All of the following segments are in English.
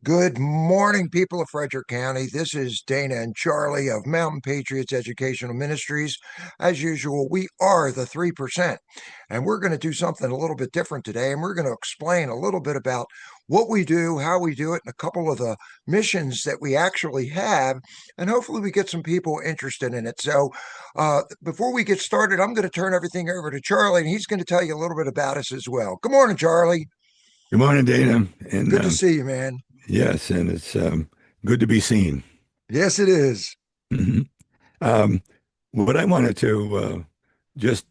Good morning, people of Frederick County. This is Dana and Charlie of Mountain Patriots Educational Ministries. As usual, we are the 3%, and we're going to do something a little bit different today, and we're going to explain a little bit about what we do, how we do it, and a couple of the missions that we actually have, and hopefully we get some people interested in it. So before we get started, I'm going to turn everything over to Charlie, and he's going to tell you a little bit about us as well. Good morning, Charlie. Good morning, Dana. And Good to see you, man. yes, and it's good to be seen. Yes, it is. Mhm. Um, what I wanted to just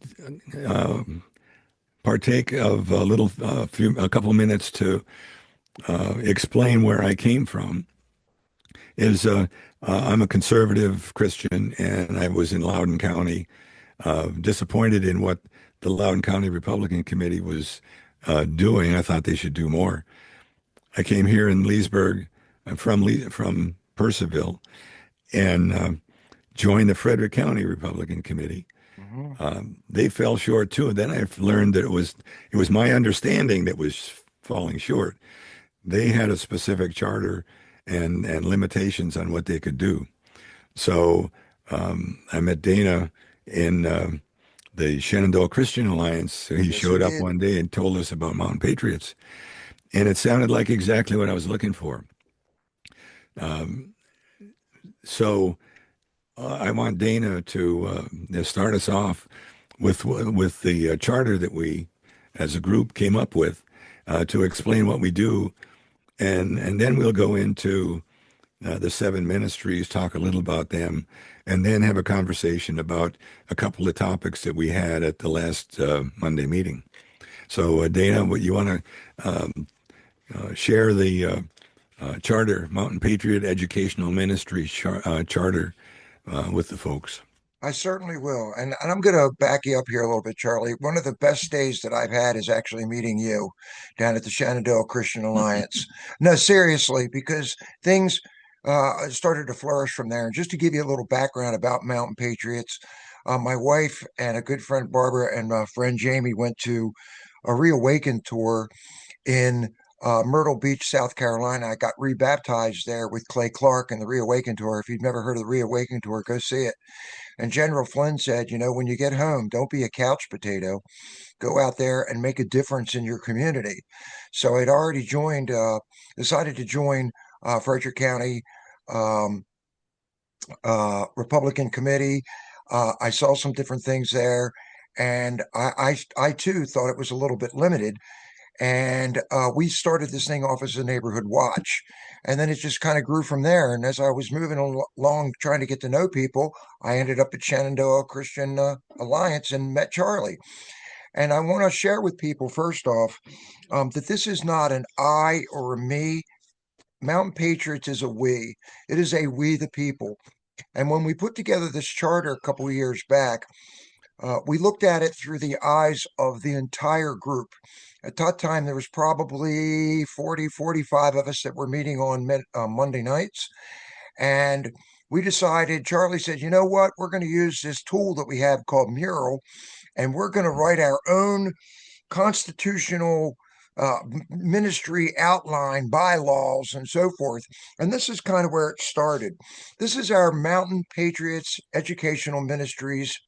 uh, partake of a couple minutes to explain where I came from is I'm a conservative Christian, and I was in Loudoun County, disappointed in what the Loudoun County Republican Committee was doing. I thought they should do more. I came here in Leesburg from Purcellville and joined the Frederick County Republican Committee. Mhm. They fell short too. And then I learned that it was my understanding that was falling short. They had a specific charter and limitations on what they could do. So I met Dana in the Shenandoah Christian Alliance. So he Yes, we showed up did. one day and told us about Mountain Patriots, and it sounded like exactly what I was looking for. Um, so I want Dana to start us off with the charter that we, as a group, came up with to explain what we do, and then we'll go into the seven ministries, talk a little about them, and then have a conversation about a couple of topics that we had at the last Monday meeting. So, Dana, what you want to share the charter, Mountain Patriot Educational Ministry charter with the folks. I certainly will. And I'm going to back you up here a little bit, Charlie. One of the best days that I've had is actually meeting you down at the Shenandoah Christian Alliance. No, seriously, because things started to flourish from there. And just to give you a little background about Mountain Patriots, my wife and a good friend, Barbara, and my friend Jamie went to a Reawaken tour in Myrtle Beach, South Carolina. I got rebaptized there with Clay Clark and the Reawaken tour. If you've never heard of the Reawaken tour, go see it. And General Flynn said, when you get home, don't be a couch potato. Go out there and make a difference in your community. So I'd already decided to join Frederick County um, Republican Committee. I saw some different things there, and I too thought it was a little bit limited. And we started this thing off as a neighborhood watch. And then it just kind of grew from there. And as I was moving along trying to get to know people, I ended up at Shenandoah Christian Alliance and met Charlie. And I want to share with people, first off, that this is not an I or a me. Mountain Patriots is a we. It is a we the people. And when we put together this charter a couple of years back, we looked at it through the eyes of the entire group. At that time, there was probably 40, 45 of us that were meeting on Monday nights. And we decided, Charlie said, you know what? We're going to use this tool that we have called Mural, and we're going to write our own constitutional ministry outline, bylaws, and so forth. And this is kind of where it started. This is our Mountain Patriots Educational Ministries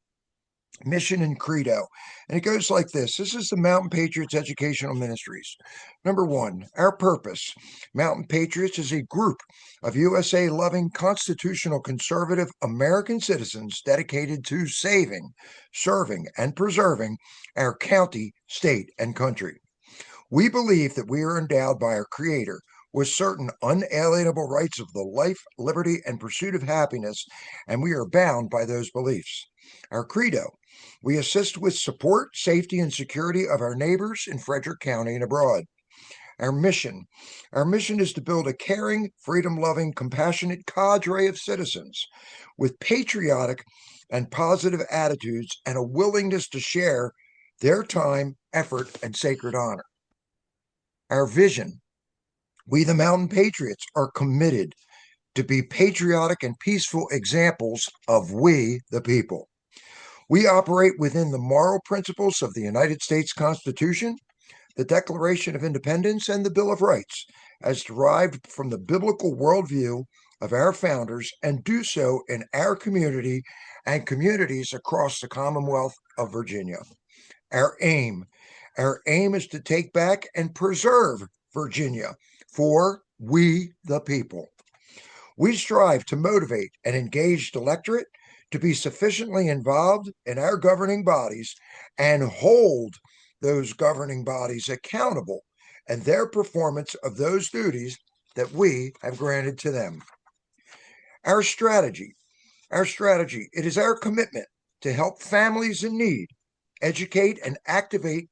mission and credo. And it goes like this. This is the Mountain Patriots Educational Ministries. Number one, our purpose. Mountain Patriots is a group of USA loving, constitutional, conservative American citizens dedicated to saving, serving, and preserving our county, state, and country. We believe that we are endowed by our Creator with certain unalienable rights of the life, liberty, and pursuit of happiness, and we are bound by those beliefs. Our credo: we assist with support, safety, and security of our neighbors in Frederick County and abroad. Our mission: our mission is to build a caring, freedom loving, compassionate cadre of citizens with patriotic and positive attitudes and a willingness to share their time, effort, and sacred honor. Our vision: we, the Mountain Patriots, are committed to be patriotic and peaceful examples of we, the people. We operate within the moral principles of the United States Constitution, the Declaration of Independence, and the Bill of Rights. as derived from the biblical worldview of our founders and do so in our community and communities across the Commonwealth of Virginia. Our aim, our aim is to take back and preserve Virginia for we the people. We strive to motivate an engaged electorate to be sufficiently involved in our governing bodies and hold those governing bodies accountable and their performance of those duties that we have granted to them. Our strategy, it is our commitment to help families in need educate and activate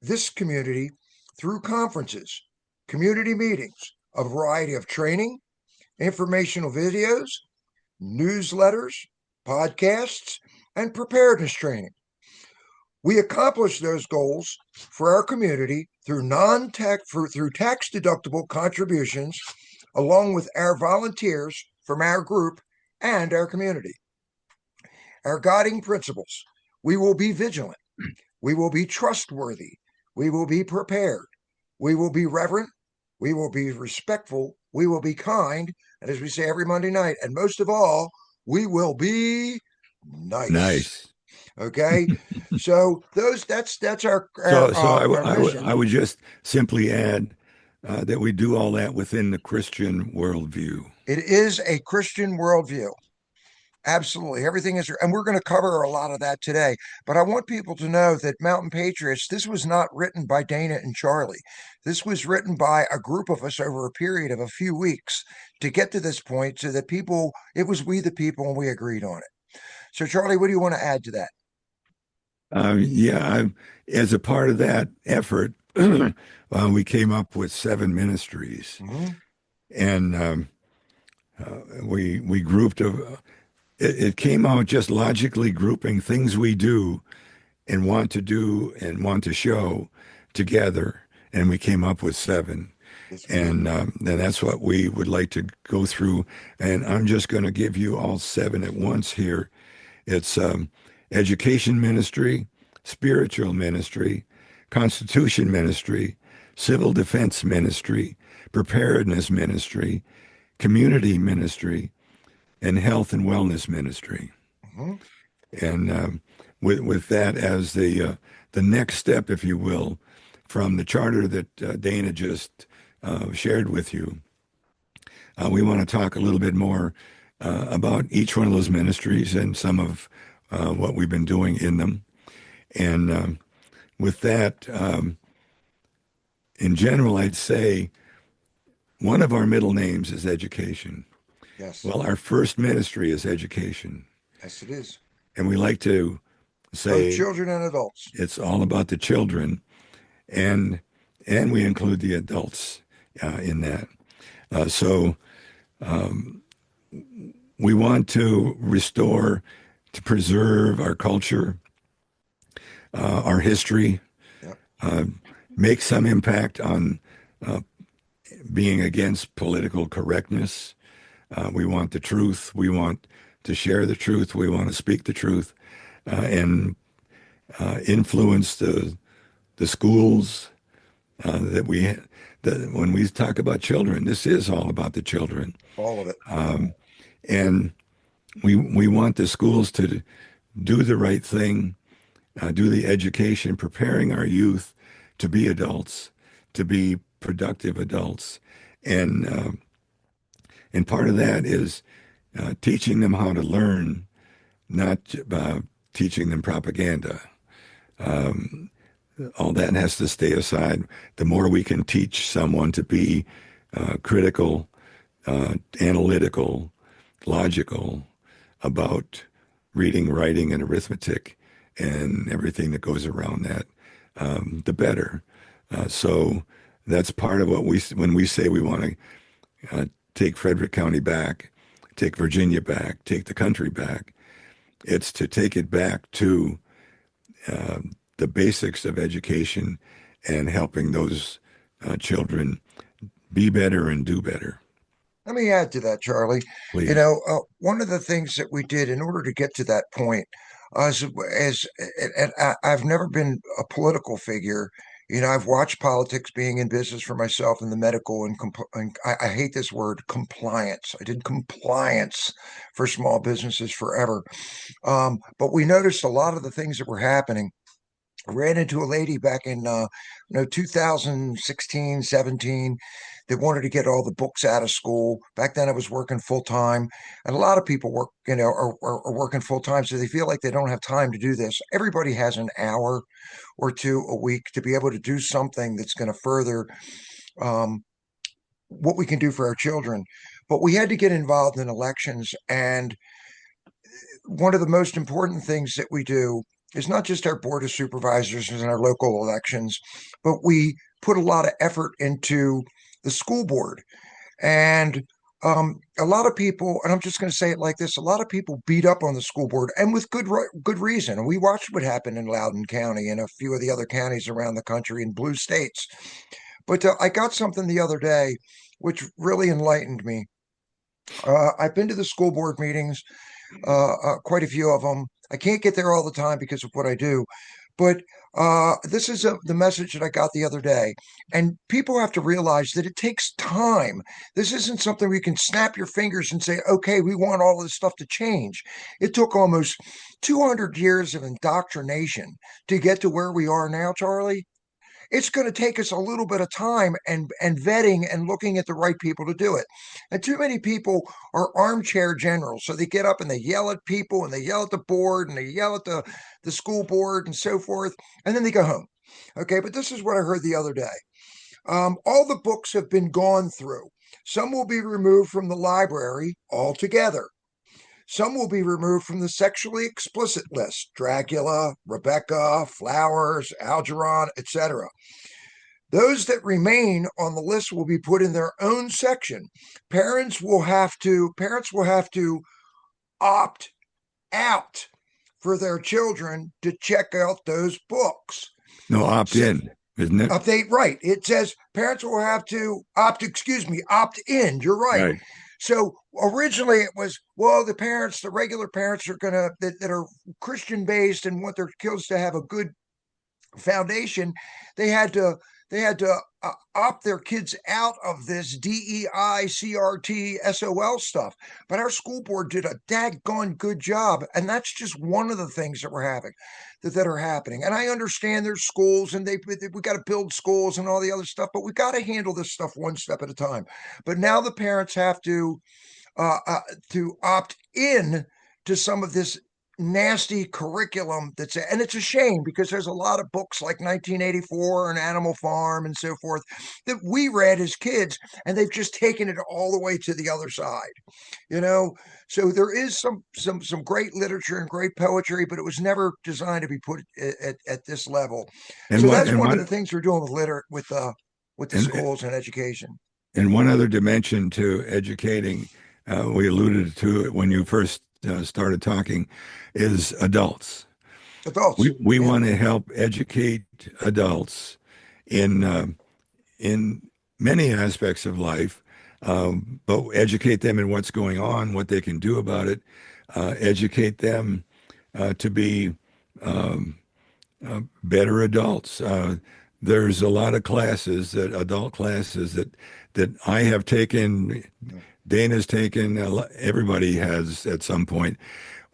this community through conferences, community meetings, a variety of training, informational videos, newsletters, podcasts, and preparedness training. We accomplish those goals for our community through tax deductible contributions, along with our volunteers from our group and our community. Our guiding principles: we will be vigilant, we will be trustworthy, we will be prepared, we will be reverent, we will be respectful, we will be kind, and as we say every Monday night, and most of all, we will be nice. Nice. Okay, so that's our mission. I would just simply add that we do all that within the Christian worldview. It is a Christian worldview. Absolutely. Everything is, and we're going to cover a lot of that today. But I want people to know that Mountain Patriots, this was not written by Dana and Charlie. This was written by a group of us over a period of a few weeks to get to this point so that it was we the people and we agreed on it. So, Charlie, what do you want to add to that? Yeah, as a part of that effort, we came up with 7 ministries, and we grouped it came out just logically grouping things we do and want to do and want to show together, and we came up with 7. And that's what we would like to go through. And I'm just going to give you all 7 at once here. It's education ministry, spiritual ministry, constitution ministry, civil defense ministry, preparedness ministry, community ministry, and health and wellness ministry. And with that as the next step, if you will, from the charter that Dana just shared with you, we want to talk a little bit more about each one of those ministries and some of what we've been doing in them. And with that, in general, I'd say one of our middle names is education. Yes. Well, our first ministry is education. Yes, it is. And we like to say both children and adults. It's all about the children, and we include the adults in that. So we want to restore, to preserve our culture, our history, make some impact on being against political correctness. We want the truth. We want to share the truth. We want to speak the truth and influence the schools when we talk about children, this is all about the children. All of it. And we want the schools to do the right thing, do the education, preparing our youth to be adults, to be productive adults. And part of that is teaching them how to learn, not teaching them propaganda. All that has to stay aside. The more we can teach someone to be critical, analytical, logical about reading, writing, and arithmetic and everything that goes around that, the better. So that's part of what when we say we want to take Frederick County back, take Virginia back, take the country back, it's to take it back to the basics of education and helping those children be better and do better. Let me add to that, Charlie. Please. You know, one of the things that we did in order to get to that point, as and I've never been a political figure I've watched politics being in business for myself in the medical and I hate this word compliance. I did compliance for small businesses forever. But we noticed a lot of the things that were happening. I ran into a lady back in 2016, 17 that wanted to get all the books out of school. Back then I was working full time, and a lot of people work, are working full time, so they feel like they don't have time to do this. Everybody has an hour or two a week to be able to do something that's going to further um, what we can do for our children. But we had to get involved in elections, and one of the most important things that we do is not just our board of supervisors and our local elections, but we put a lot of effort into the school board. And a lot of people, and I'm just going to say it like this: a lot of people beat up on the school board, and with good reason. And we watched what happened in Loudoun County and a few of the other counties around the country in blue states. But I got something the other day which really enlightened me. I've been to the school board meetings, quite a few of them. I can't get there all the time because of what I do, but this is the message that I got the other day. And people have to realize that it takes time. This isn't something where you can snap your fingers and say, okay, we want all this stuff to change. It took almost 200 years of indoctrination to get to where we are now, Charlie. It's going to take us a little bit of time and vetting and looking at the right people to do it. And too many people are armchair generals. So they get up and they yell at people and they yell at the board and they yell at the school board and so forth. And then they go home. Okay. But this is what I heard the other day. All the books have been gone through. Some will be removed from the library altogether. Some will be removed from the sexually explicit list: Dracula, Rebecca, Flowers, Algernon, etc. Those that remain on the list will be put in their own section. Parents will have to opt out for their children to check out those books. No, opt So, in, isn't it? update, right. It says parents will have to opt in. You're right. Right. So originally it was, well, the regular parents are going to, that are Christian based and want their kids to have a good foundation. They had to, opt their kids out of this DEI, CRT, SOL stuff. But our school board did a daggone good job. And that's just one of the things that we're having that are happening. And I understand there's schools and we got to build schools and all the other stuff, but we got to handle this stuff one step at a time. But now the parents have uh, uh, to opt in to some of this nasty curriculum and it's a shame because there's a lot of books like 1984 and Animal Farm and so forth that we read as kids, and they've just taken it all the way to the other side, you know. So there is some great literature and great poetry, but it was never designed to be put at this level. And So what that's and one of what the things we're doing with the and schools and education. and one other dimension to educating, we alluded to it when you first started talking, is adults. Adults, We yeah. want to help educate adults in many aspects of life, but educate them in what's going on, what they can do about it, educate them to be um, better adults. There's a lot of adult classes that I have taken, Dana's taken, everybody has at some point.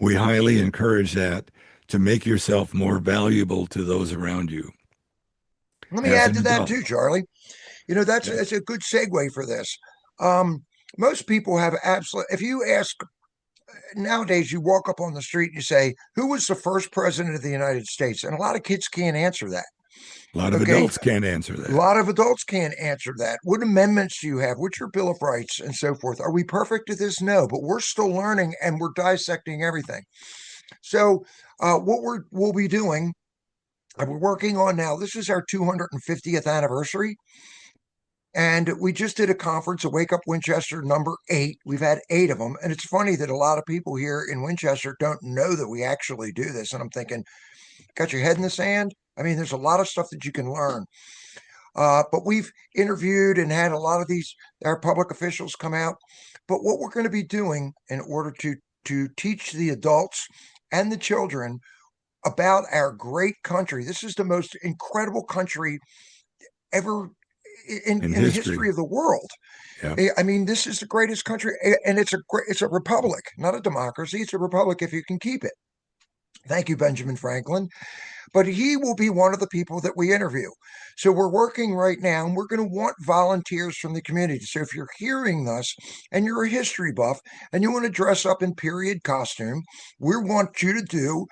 We highly encourage that to make yourself more valuable to those around you Let me as add an to that adult. too, Charlie. Yeah. That's a good segue for this. Um, Most people have absolute. If you ask nowadays, you walk up on the street and you say, "Who was the first president of the United States?" And a lot of kids can't answer that. A lot of Okay, adults can't answer a that. lot of adults can't answer that. What amendments do you have? What's your Bill of Rights and so forth? Are we perfect at this? No, but we're still learning and we're dissecting everything. So, what we'll be doing, and we're working on now. This is our 250th anniversary. And we just did a conference, a Wake Up Winchester number 8. We've had 8 of them. And it's funny that a lot of people here in Winchester don't know that we actually do this. And I'm thinking, got your head in the sand? I mean, there's a lot of stuff that you can learn. But we've interviewed and had a lot of our public officials come out. But what we're going to be doing in order to teach the adults and the children about our great country. This is the most incredible country ever in in the history history. of the world. Yeah. I mean, this is the greatest country, and it's a republic, not a democracy. It's a republic if you can keep it. Thank you, Benjamin Franklin. But he will be one of the people that we interview. So we're working right now, and we're going to want volunteers from the community. So if you're hearing this and you're a history buff and you want to dress up in period costume, we want you to do,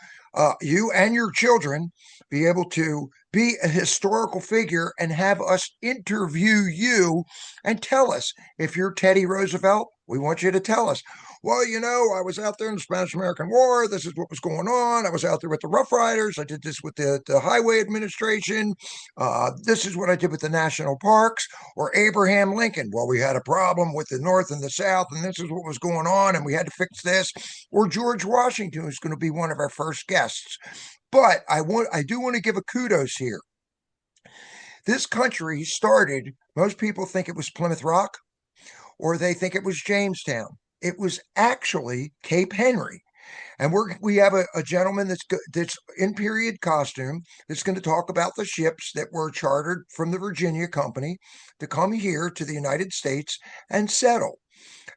you and your children be able to be a historical figure and have us interview you and tell us. If you're Teddy Roosevelt, we want you to tell us, well, I was out there in the Spanish American War. This is what was going on. I was out there with the Rough Riders. I did this with the Highway Administration. This is what I did with the national parks. Or Abraham Lincoln. Well, we had a problem with the North and the South, and this is what was going on, and we had to fix this. Or George Washington is going to be one of our first guests. But I do want to give a kudos here. This country started, most people think it was Plymouth Rock or they think it was Jamestown. It was actually Cape Henry. And we have a gentleman that's in period costume that's going to talk about the ships that were chartered from the Virginia Company to come here to the United States and settle.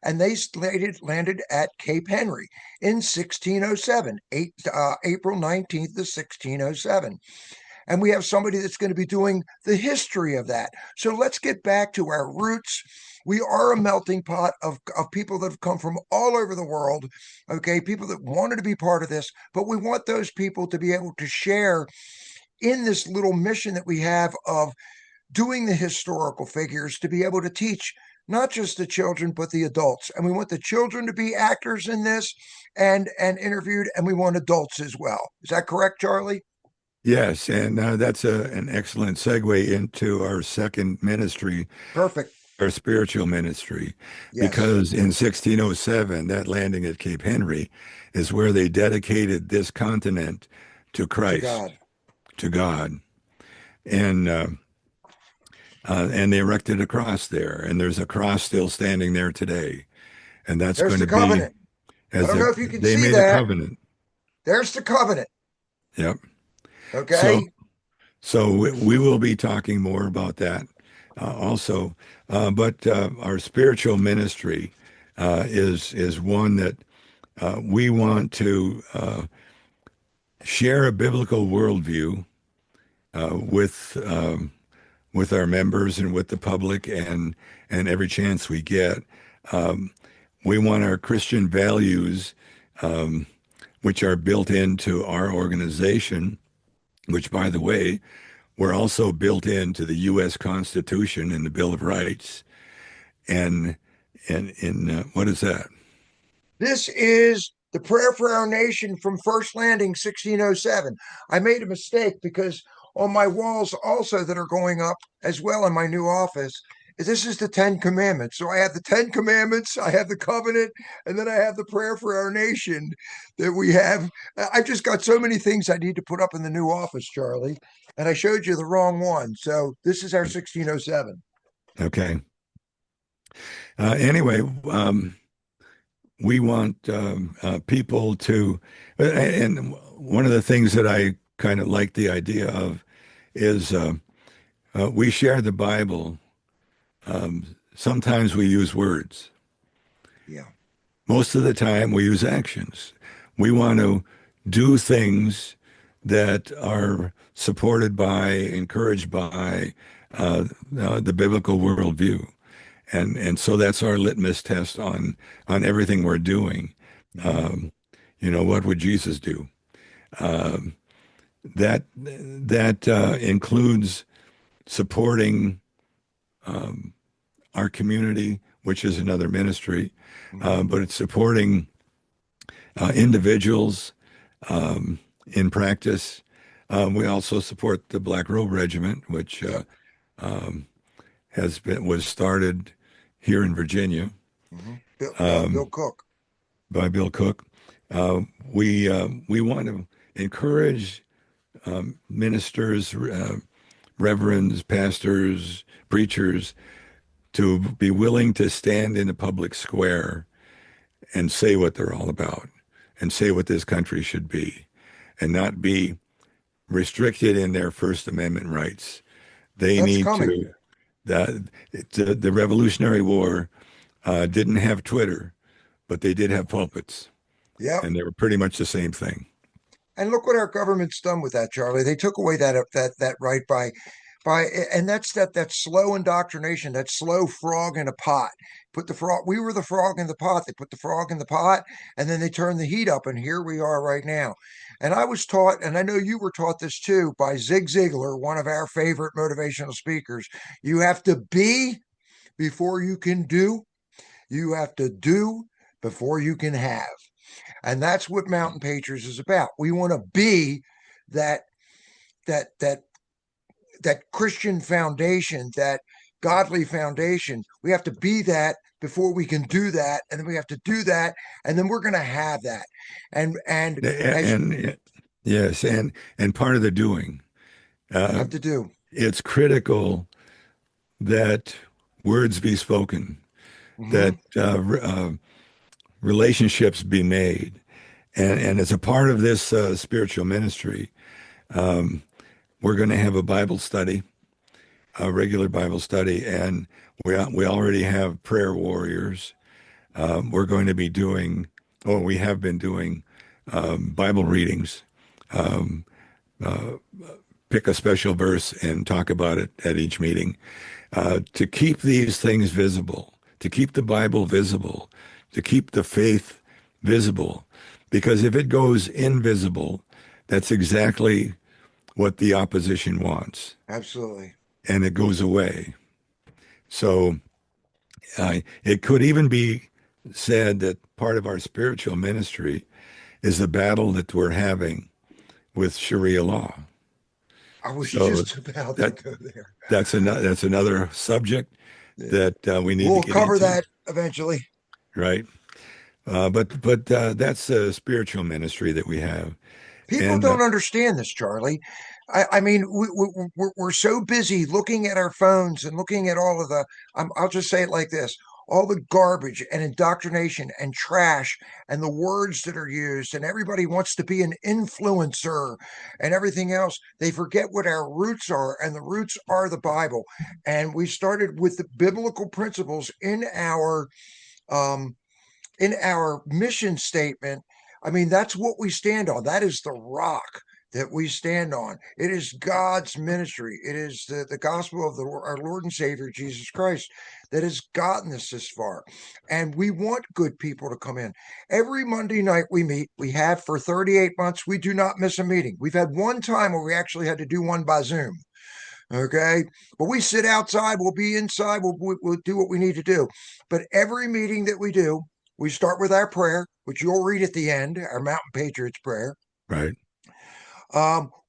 And they landed at Cape Henry in 1607, April 19th of 1607. And we have somebody that's going to be doing the history of that. So let's get back to our roots. We are a melting pot of people that have come from all over the world, okay? People that wanted to be part of this, but we want those people to be able to share in this little mission that we have of doing the historical figures, to be able to teach not just the children, but the adults. And we want the children to be actors in this and interviewed, and we want adults as well. Is that correct, Charlie? Yes, and that's an excellent segue into our second ministry, Perfect. our spiritual ministry, Yes. because in 1607, that landing at Cape Henry is where they dedicated this continent to To Christ, God. to God, and and they erected a cross there, and there's a cross still standing there today, and that's There's going the to be covenant. I as don't know if you can they see made a that. covenant. There's the covenant. Yep. So Okay. So we will be talking more about that also. But our spiritual ministry is one that we want to share a biblical worldview with our members and with the public and every chance we get. Um, we want our Christian values, which are built into our organization, which, by the way, were also built into the U.S. Constitution and the Bill of Rights. And in what is that? This is the prayer for our nation from First Landing 1607. I made a mistake because on my walls also that are going up as well in my new office, this is the Ten Commandments. So I have the Ten Commandments, I have the covenant, and then I have the prayer for our nation that we have. I've just got so many things I need to put up in the new office, Charlie, and I showed you the wrong one. So this is our 1607. Okay. Anyway, we want people to, and one of the things that I kind of like the idea of is we share the Bible. Sometimes we use words. Yeah. Most of the time, we use actions. We want to do things that are supported by, encouraged by the biblical worldview, and so that's our litmus test on everything we're doing. Mm-hmm. Um, what would Jesus do? Um, that includes supporting our community, which is another ministry, Mm-hmm. but it's supporting individuals in practice. We also support the Black Robe Regiment, which Yep. um, was started here in Virginia Mm-hmm. Bill um, Cook. by Bill Cook. We want to encourage ministers, reverends, pastors, preachers to be willing to stand in a public square and say what they're all about and say what this country should be. and not be restricted in their First Amendment rights. They That's need coming. to. The Revolutionary War didn't have Twitter, but they did have pulpits, Yep. and they were pretty much the same thing. And look what our government's done with that, Charlie. They took away that right by and that slow indoctrination, that slow frog in a pot. Put the frog. We were the frog in the pot. They put the frog in the pot, and then they turned the heat up, and here we are right now. And I was taught, and I know you were taught this too, by Zig Ziglar, one of our favorite motivational speakers. You have to be before you can do. You have to do before you can have. And that's what Mountain Patriots is about. We want to be that that that that Christian foundation, that godly foundation. We have to be that before we can do that, and then we have to do that, and then we're going to have that. And as And yes, and part of the doing. Uh, have to do. it's critical that words be spoken, Hmm. that relationships be made. And as a part of this spiritual ministry, um, we're going to have a Bible study, a regular Bible study, and we already have prayer warriors. We're going to be doing, or we have been doing, Bible readings. Um, uh, Pick a special verse and talk about it at each meeting, to keep these things visible, to keep the Bible visible, to keep the faith visible. Because if it goes invisible, that's exactly what the opposition wants, Absolutely. and it goes away. So it could even be said that part of our spiritual ministry is the battle that we're having with Sharia law. I was So just about to that go there. that's another subject Yeah. that we need to We'll get cover into, that eventually. right? But that's a spiritual ministry that we have, People and don't understand this, Charlie. I mean, we're so busy looking at our phones and looking at all of the, I'll just say it like this, all the garbage and indoctrination and trash and the words that are used, and everybody wants to be an influencer and everything else. They forget what our roots are, and the roots are the Bible. And we started with the biblical principles um, in our mission statement. I mean, that's what we stand on. That is the rock that we stand on. It is God's ministry. It is the gospel of our Lord and Savior, Jesus Christ, that has gotten us this far. And we want good people to come in. Every Monday night we meet, we have for 38 months, we do not miss a meeting. We've had one time where we actually had to do one by Zoom. Okay. But we sit outside, we'll be inside, we'll do what we need to do. But every meeting that we do, we start with our prayer, which you'll read at the end, our Mountain Patriots prayer. right.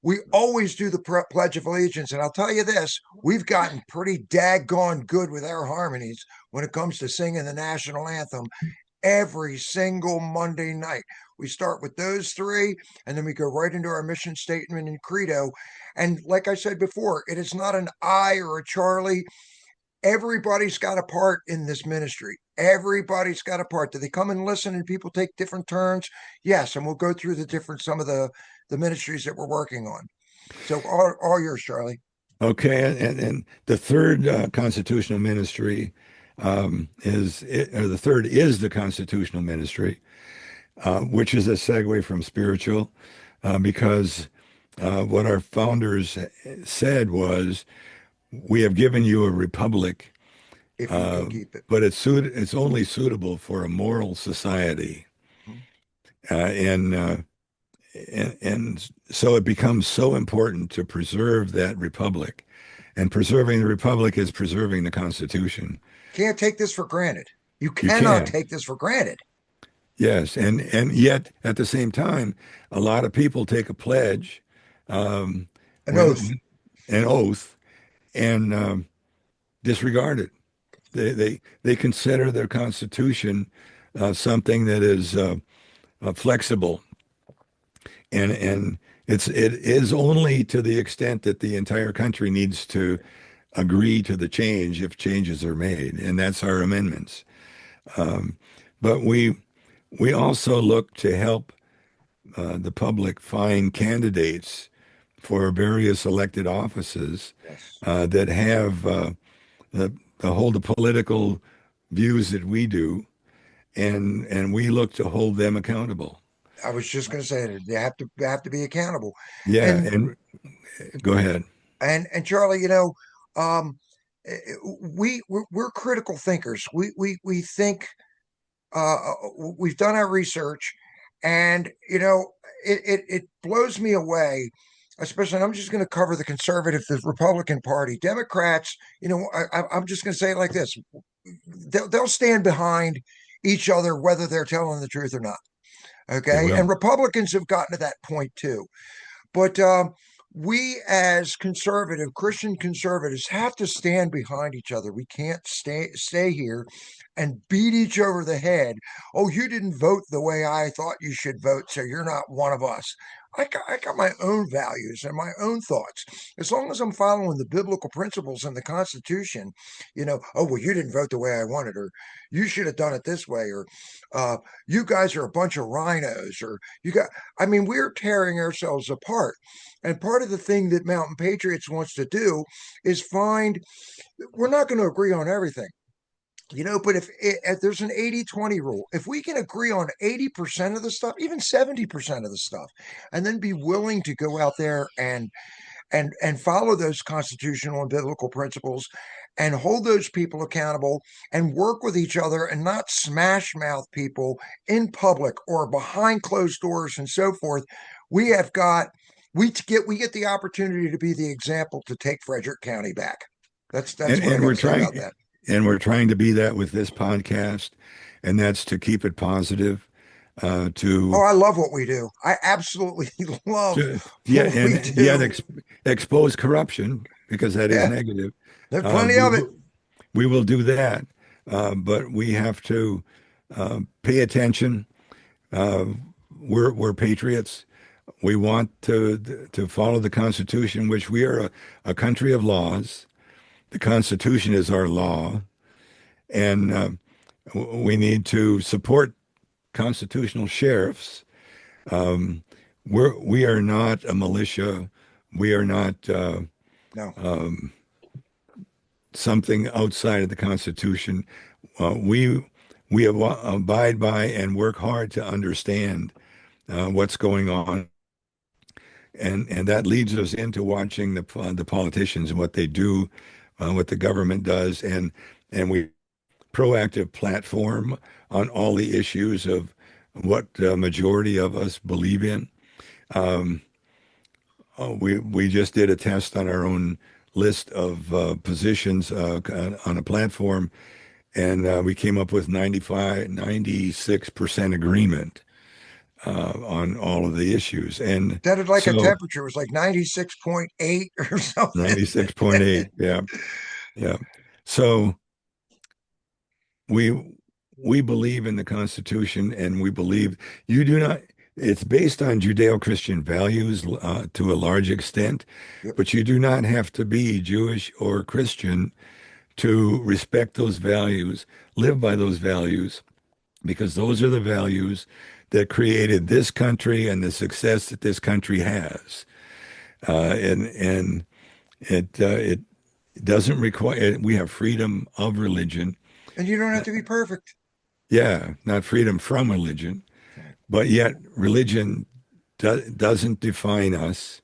We always do the Pledge of Allegiance. And I'll tell you this, we've gotten pretty daggone good with our harmonies when it comes to singing the national anthem every single Monday night. We start with those three, and then we go right into our mission statement and credo. And like I said before, it is not an I or a Charlie. Everybody's got a part in this ministry. Everybody's got a part. Do they come and listen and people take different turns? Yes, and we'll go through some of the ministries that we're working on. So all yours, Charlie. Okay, and the third constitutional ministry or the third is the constitutional ministry, which is a segue from spiritual, because what our founders said was, we have given you a republic, If you can uh, keep it. but it's only suitable for a moral society, Mhm. uh, and, uh, and so it becomes so important to preserve that republic, and preserving the republic is preserving the Constitution. Can't take this for granted. You You cannot can't. take this for granted. Yes, and yet at the same time, a lot of people take a pledge, um, An oath. when an oath, and disregard it. They consider their Constitution something that is flexible, and it is only to the extent that the entire country needs to agree to the change if changes are made, and that's our amendments. Um, but we also look to help the public find candidates for various elected offices Yes. that have the hold the political views that we do, and we look to hold them accountable. I was just going to say that they have to be accountable. Yeah, And and go ahead. and Charlie, um, we're critical thinkers. We think we've done our research, and it blows me away. Especially, and I'm just going to cover the Republican Party. Democrats, I'm just going to say it like this: they'll stand behind each other whether they're telling the truth or not. They Okay, and will. Republicans have gotten to that point too. But we, as Christian conservatives, have to stand behind each other. We can't stay here and beat each over the head. Oh, you didn't vote the way I thought you should vote, so you're not one of us. I got my own values and my own thoughts. As long as I'm following the biblical principles in the Constitution, oh, well, you didn't vote the way I wanted, or you should have done it this way, or you guys are a bunch of rhinos, or I mean, we're tearing ourselves apart. And part of the thing that Mountain Patriots wants to do is we're not going to agree on everything. But if there's an 80-20 rule, if we can agree on 80% of the stuff, even 70% of the stuff, and then be willing to go out there and follow those constitutional and biblical principles and hold those people accountable and work with each other and not smash mouth people in public or behind closed doors and so forth, we have got we get the opportunity to be the example to take Frederick County back. That's And what I and got we're to say about trying that. and we're trying to be that with this podcast, and that's to keep it positive, Oh, to I love what we do. I absolutely love yeah, what we and yet do. expose corruption because that is Yeah, negative. there's Uh, plenty we of it. will we will do that, but we have to pay attention. Uh, we're patriots. We want to follow the Constitution, which we are a country of laws. The Constitution is our law, and we need to support constitutional sheriffs. Um, we are not a militia. We are not No. um, something outside of the Constitution. We abide by and work hard to understand what's going on, and that leads us into watching the politicians and what they do, what the government does, and we proactive platform on all the issues of what the majority of us believe in. Um, we just did a test on our own list of positions on a platform, and we came up with 96% agreement on all of the issues. And Sounded like a so temperature. It was like 96.8 or something. 96.8, yeah, yeah. So we we believe in the Constitution, and we believe you do not. It's based on Judeo-Christian values to a large extent, Yep. but you do not have to be Jewish or Christian to respect those values, live by those values, because those are the values that created this country and the success that this country has. And it doesn't require. We have freedom of religion. And you don't have to be perfect. Yeah, not freedom from religion, but yet religion doesn't define us.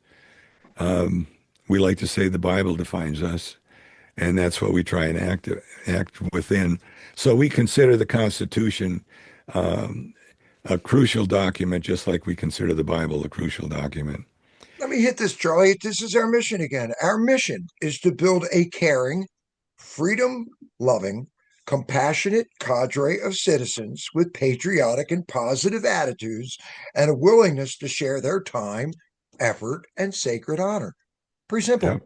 Um, we like to say the Bible defines us, and that's what we try and act within. So we consider the Constitution um, a crucial document, just like we consider the Bible a crucial document. Let me hit this, Charlie. This is our mission again. Our mission is to build a caring, freedom loving, compassionate cadre of citizens with patriotic and positive attitudes and a willingness to share their time, effort, and sacred honor. Pretty Yeah, simple.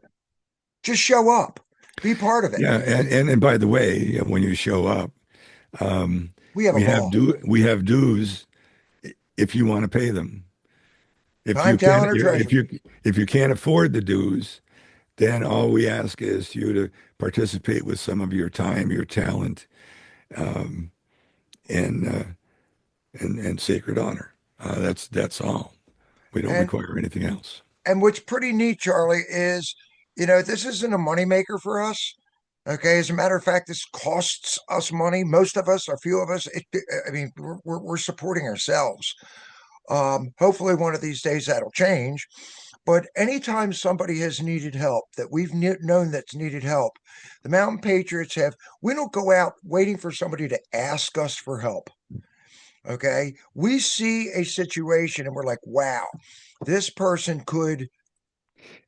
Just show up, be part of it. yeah, and by the way, when you show up, um, We have a law. we have dues if you want to pay them. If Time, you can't talent, or treasure. if you can't afford the dues, then all we ask is you to participate with some of your time, your talent, um, and and sacred honor. That's all. We don't And require anything else. what's pretty neat, Charlie, is this isn't a moneymaker for us. Okay, as a matter of fact, this costs us money. Most of us, a few of us, I mean, we're supporting ourselves. Hopefully, one of these days that'll change. But anytime somebody has needed help that we've known that's needed help, the Mountain Patriots have, we don't go out waiting for somebody to ask us for help. Okay. We see a situation and we're like, wow, this person could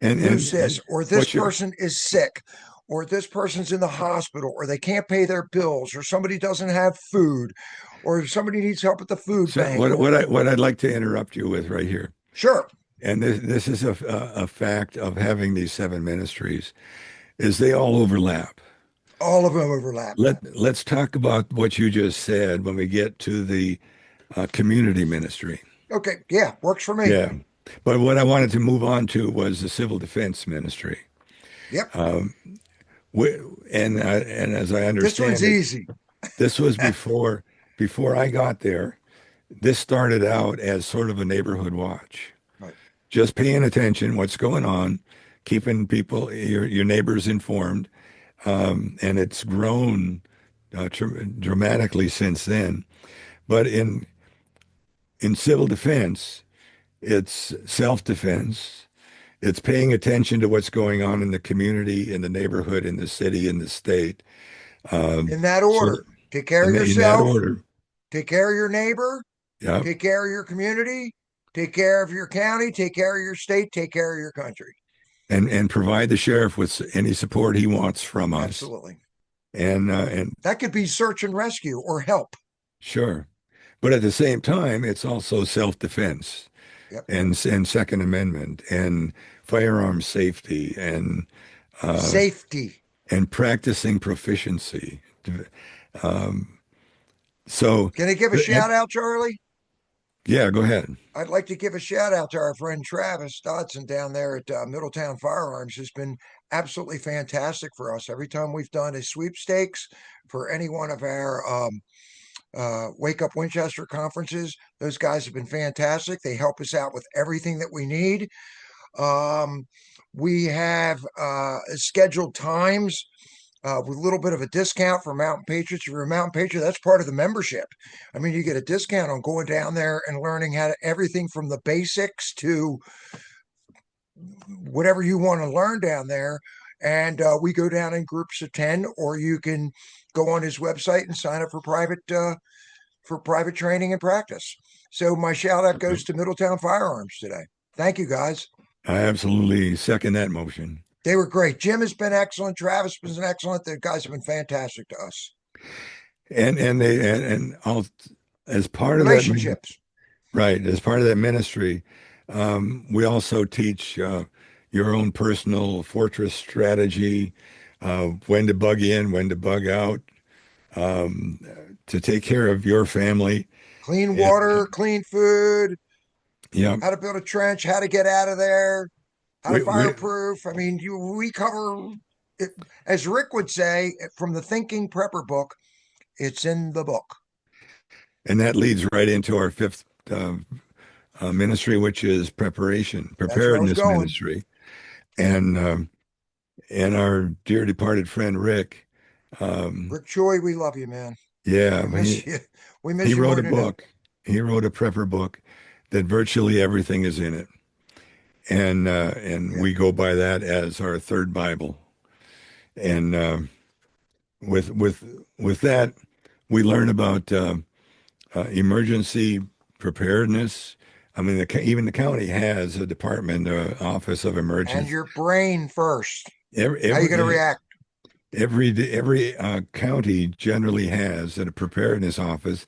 use this, And or this what's your person is sick, or this person's in the hospital, or they can't pay their bills, or somebody doesn't have food, or somebody needs help at the food so bank, or what I'd like to interrupt you with right here, sure, and this is a fact of having these seven ministries, is they all overlap. all of them overlap. Let's talk about what you just said when we get to the community ministry. Okay. Yeah. Works for me. Yeah. But what I wanted to move on to was the civil defense ministry. Yep. Um, we, and as I This one's understand it, easy. this was before I got there. This started out as sort of a neighborhood watch, Right. just paying attention, what's going on, keeping people, your neighbors informed, and it's grown dramatically since then. But in civil defense, it's self-defense. It's paying attention to what's going on in the community, in the neighborhood, in the city, in the state. Um, In that so order. Take care of in that yourself, order, take care of your neighbor, yeah, take care of your community, take care of your county, take care of your state, take care of your country. and provide the sheriff with any support he wants from us. Absolutely. And That could be search and rescue or help. sure, but at the same time, it's also self-defense Yep. and Second Amendment and firearm safety uh, Safety. and practicing proficiency. Um, so, Can I give a shout out, Charlie? yeah, go ahead. I'd like to give a shout out to our friend Travis Dodson down there at Middletown Firearms. Has been absolutely fantastic for us. Every time we've done a sweepstakes for any one of our Wake Up Winchester conferences, those guys have been fantastic. They help us out with everything that we need. Um, we have scheduled times with a little bit of a discount for Mountain Patriots. If you're a Mountain Patriot, that's part of the membership. I mean, you get a discount on going down there and learning how to everything from the basics to whatever you want to learn down there. And we go down in groups of 10, or you can go on his website and sign up for private training and practice. So my shout out goes to Middletown Firearms today. Thank you, guys. I absolutely second that motion. They were great. Jim has been excellent. Travis has been excellent. The guys have been fantastic to us. And I'll, as part of that, Relationships. right, as part of that ministry, we also teach your own personal fortress strategy, when to bug in, when to bug out, um, to take care of your family. Clean And water, clean food, yeah, how to build a trench, how to get out of there, how to we fireproof. I mean, we cover it, as Rick would say, from the Thinking Prepper book. It's in the book. and that leads right into our fifth ministry, which is That's where I was preparedness going. ministry, and and our dear departed friend Rick. Um, Rick Choi, we love you, man. yeah, We miss you. We he miss you more wrote a than you know. book. He wrote a prepper book that virtually everything is in it, and Yeah. we go by that as our third Bible. And with that, we learn about emergency preparedness. I mean, even the county has a department, office of And emergency. your brain first. Every How you going to every react? every county generally has a preparedness office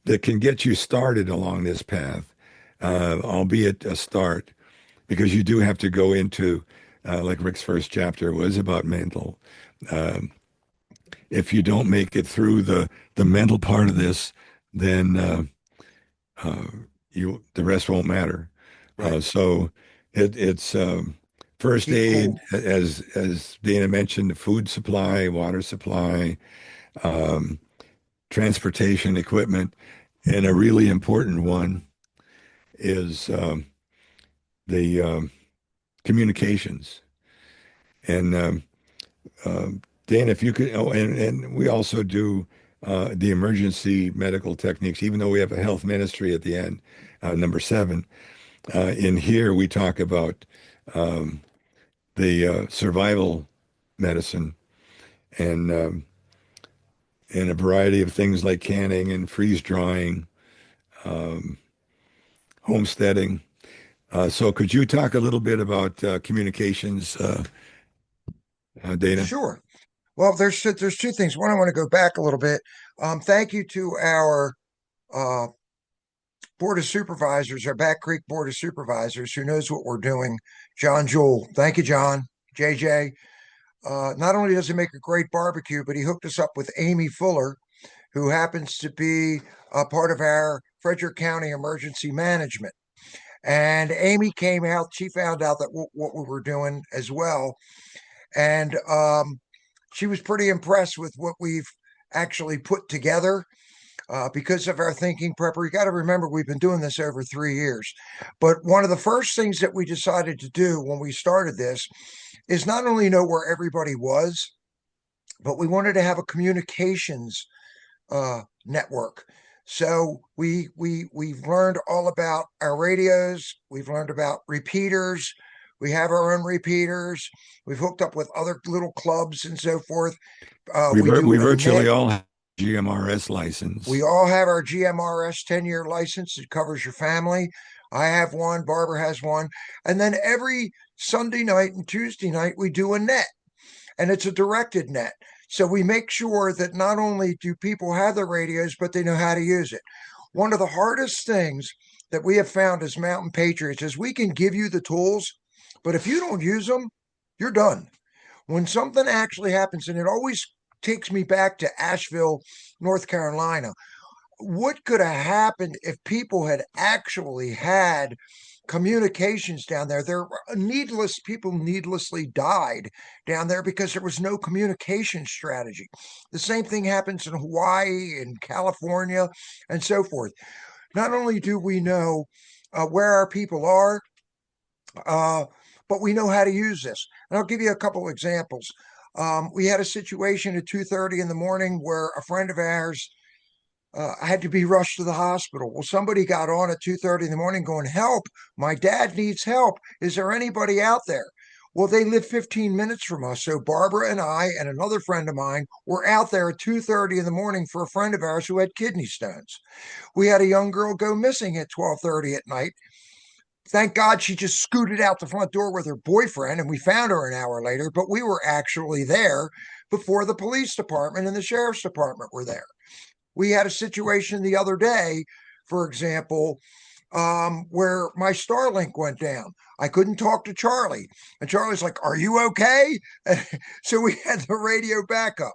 that can get you started along this path, albeit a start, because you do have to go into, like Rick's first chapter was about mental. Um, if you don't make it through the mental part of this, then uh, the rest won't matter. Right. So it's first Keep aid, cool. as Dana mentioned, the food supply, water supply, um, transportation equipment, and a really important one. is the communications. And Dan, if you could, oh, and we also do the emergency medical techniques, even though we have a health ministry at the end, number 7. In here, we talk about um, the survival medicine and and a variety of things like canning and freeze drying, um, homesteading. So could you talk a little bit about communications, Dana? Sure. Well, there's two things. One, I want to go back a little bit. Thank you to our uh, board of supervisors, our Back Creek board of supervisors, who knows what we're doing. John Jewell, thank you, John. JJ. Not only does he make a great barbecue, but he hooked us up with Amy Fuller, who happens to be a part of our Frederick County Emergency Management. And Amy came out. She found out that what we were doing as well, and she was pretty impressed with what we've actually put together. Because of our thinking prepper, you got to remember we've been doing this over 3 years. But one of the first things that we decided to do when we started this is not only know where everybody was, but we wanted to have a communications network. So we've learned all about our radios. We've learned about repeaters. We have our own repeaters. We've hooked up with other little clubs and so forth. We do We a net. virtually all have GMRS license. We all have our GMRS 10-year license. It covers your family. I have one. Barbara has one. And then every Sunday night and Tuesday night, we do a net, and it's a directed net. So we make sure that not only do people have their radios, but they know how to use it. One of the hardest things that we have found as Mountain Patriots is we can give you the tools, but if you don't use them, you're done. When something actually happens, and it always takes me back to Asheville, North Carolina. What could have happened if people had actually had communications down there? People needlessly died down there because there was no communication strategy. The same thing happens in Hawaii and California and so forth. Not only do we know where our people are, uh, but we know how to use this. And I'll give you a couple examples. We had a situation at 2:30 in the morning where a friend of ours had to be rushed to the hospital. Well, somebody got on at 2:30 in the morning going, "Help, my dad needs help. Is there anybody out there?" Well, they live 15 minutes from us. So Barbara and I and another friend of mine were out there at 2:30 in the morning for a friend of ours who had kidney stones. We had a young girl go missing at 12:30 at night. Thank God she just scooted out the front door with her boyfriend, and we found her an hour later, but we were actually there before the police department and the sheriff's department were there. We had a situation the other day, for example, where my Starlink went down. I couldn't talk to Charlie. And Charlie's like, "Are you okay?" So we had the radio backup.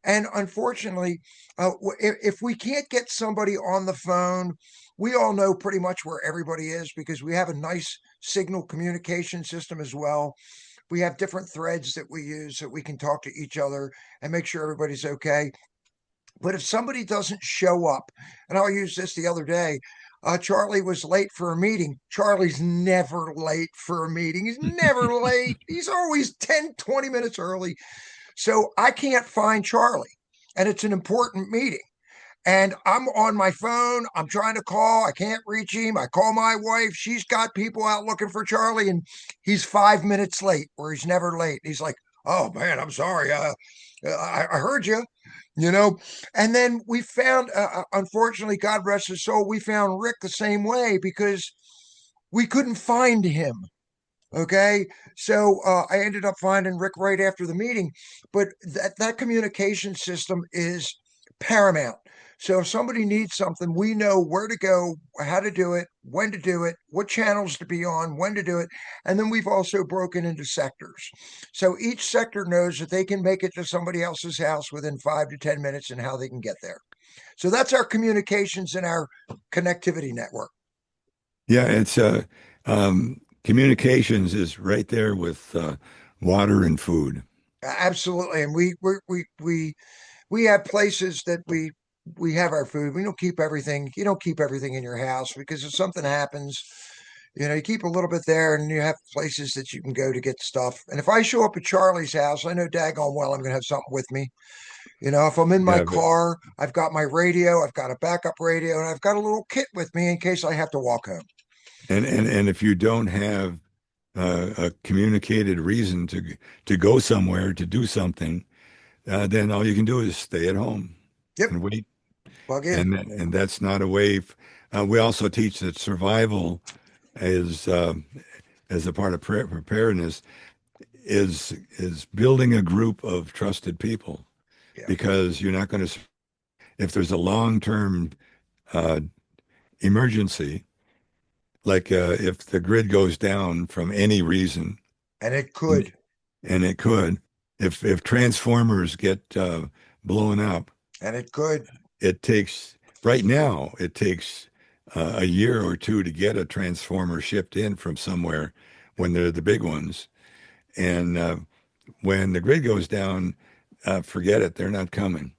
And unfortunately, if we can't get somebody on the phone, we all know pretty much where everybody is because we have a nice signal communication system as well. We have different threads that we use so we can talk to each other and make sure everybody's okay. But if somebody doesn't show up, and I'll use this the other day, Charlie was late for a meeting. Charlie's never late for a meeting. He's never late. He's always 10, 20 minutes early. So I can't find Charlie, and it's an important meeting. And I'm on my phone. I'm trying to call. I can't reach him. I call my wife. She's got people out looking for Charlie, and he's 5 minutes late, where he's never late. He's like, "Oh man, I'm sorry. I heard you, you know." And then we found, unfortunately, God rest his soul, we found Rick the same way because we couldn't find him. Okay, so I ended up finding Rick right after the meeting, but that communication system is paramount. So if somebody needs something, we know where to go, how to do it, when to do it, what channels to be on, when to do it, and then we've also broken into sectors. So each sector knows that they can make it to somebody else's house within 5 to 10 minutes and how they can get there. So that's our communications and our connectivity network. Yeah, it's communications is right there with water and food. Absolutely, and we have places that we have our food. We don't keep everything. You don't keep everything in your house because if something happens, you keep a little bit there, and you have places that you can go to get stuff. And if I show up at Charlie's house, I know daggone well I'm going to have something with me. If I'm in my Yeah, but car, I've got my radio, I've got a backup radio, and I've got a little kit with me in case I have to walk home. and if you don't have a communicated reason to go somewhere to do something, then all you can do is stay at home Yep, and wait. plug in. And that's not a way. We also teach that survival is as a part of preparedness is building a group of trusted people Yeah, because you're not going to if there's a long-term uh, emergency, like if the grid goes down from any reason, and it and, could, and it could, if transformers get blown up, and it could. it takes right now it takes a year or two to get a transformer shipped in from somewhere when they're the big ones, and when the grid goes down, forget it, they're not coming.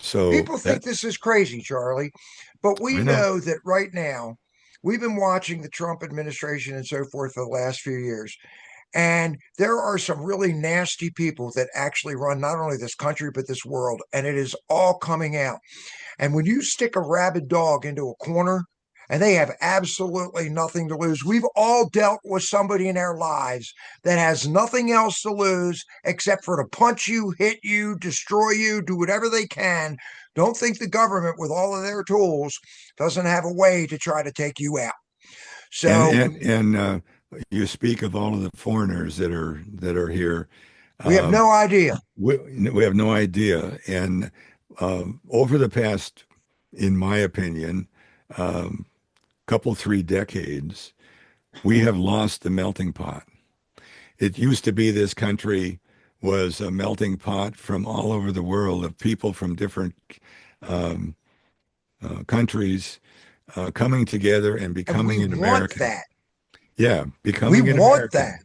So People think that this is crazy, Charlie, but we I know. know that right now we've been watching the Trump administration and so forth for the last few years. And there are some really nasty people that actually run not only this country, but this world. And it is all coming out. And when you stick a rabid dog into a corner and they have absolutely nothing to lose, we've all dealt with somebody in our lives that has nothing else to lose except for to punch you, hit you, destroy you, do whatever they can. Don't think the government, with all of their tools, doesn't have a way to try to take you out. And So you speak of all of the foreigners that are here. we have Uh, no idea. we have no idea. And over the past, in my opinion, couple 3 decades, we have lost the melting pot. It used to be this country was a melting pot from all over the world of people from different um, countries coming together and And we becoming an want American. that. Yeah, We becoming an want that.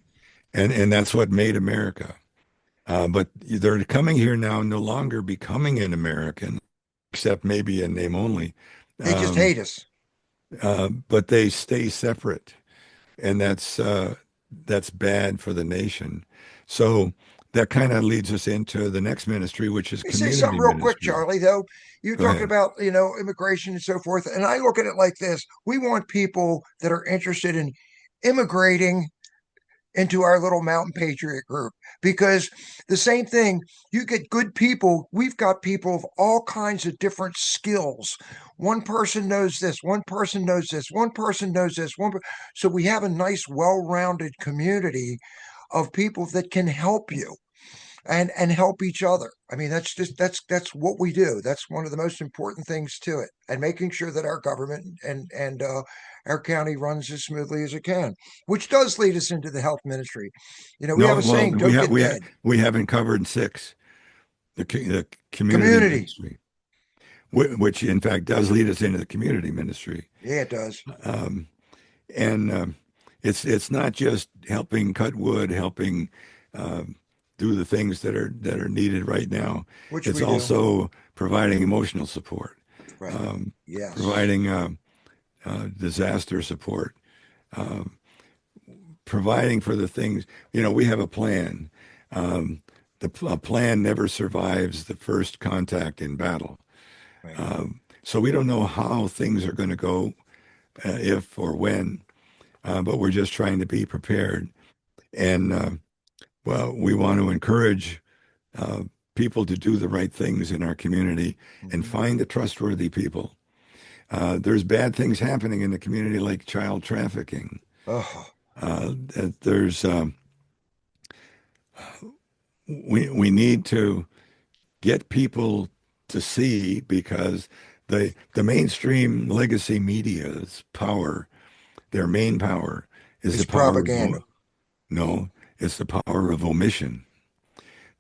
American. And that's what made America. But they're coming here now, no longer becoming an American, except maybe in name only. They just Um, hate us. but they stay separate, and that's bad for the nation. So that kind of leads us into the next ministry, which is Let me say community something real quick, ministry. Charlie, though. You're Go talking ahead. about, immigration and so forth. And I look at it like this. We want people that are interested in immigrating into our little mountain patriot group because the same thing, you get good people. We've got people of all kinds of different skills. One person knows this, one person knows this, one person knows this, so we have a nice, well-rounded community of people that can help you and help each other. I mean, that's what we do. That's one of the most important things to it, and making sure that our government and our county runs as smoothly as it can, which does lead us into the health ministry. We have No, a well, saying, "Don't get dead." we haven't covered six, the community Community, ministry, which in fact does lead us into the community ministry. yeah, it does. Um, and it's not just helping cut wood, helping um, do the things that are needed right now. Which It's we do, also providing emotional support, right? um, Yes. providing disaster support, um, providing for the things. We have a plan. Um, a plan never survives the first contact in battle. Right. So we don't know how things are going to go, if or when, but we're just trying to be prepared. And well, we want to encourage uh, people to do the right things in our community and Mm-hmm. find the trustworthy people. There's bad things happening in the community, like child trafficking. Oh, There's we need to get people to see because the mainstream legacy media's power, their main power, is it's the power propaganda. no, it's the power of omission.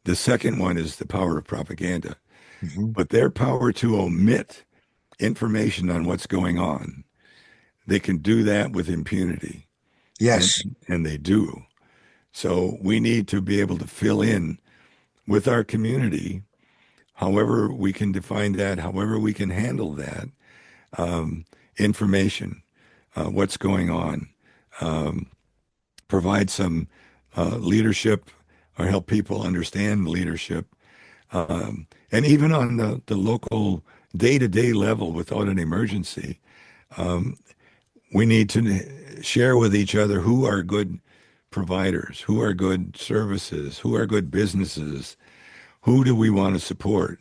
The second one is the power of propaganda, Mm-hmm. but their power to omit information on what's going on, they can do that with impunity, and Yes. and they do. So we need to be able to fill in with our community however we can define that, however we can handle that, information, what's going on, um, provide some leadership or help people understand leadership. And even on the local day-to-day level without an emergency, um, we need to share with each other who are good providers, who are good services, who are good businesses, who do we want to support,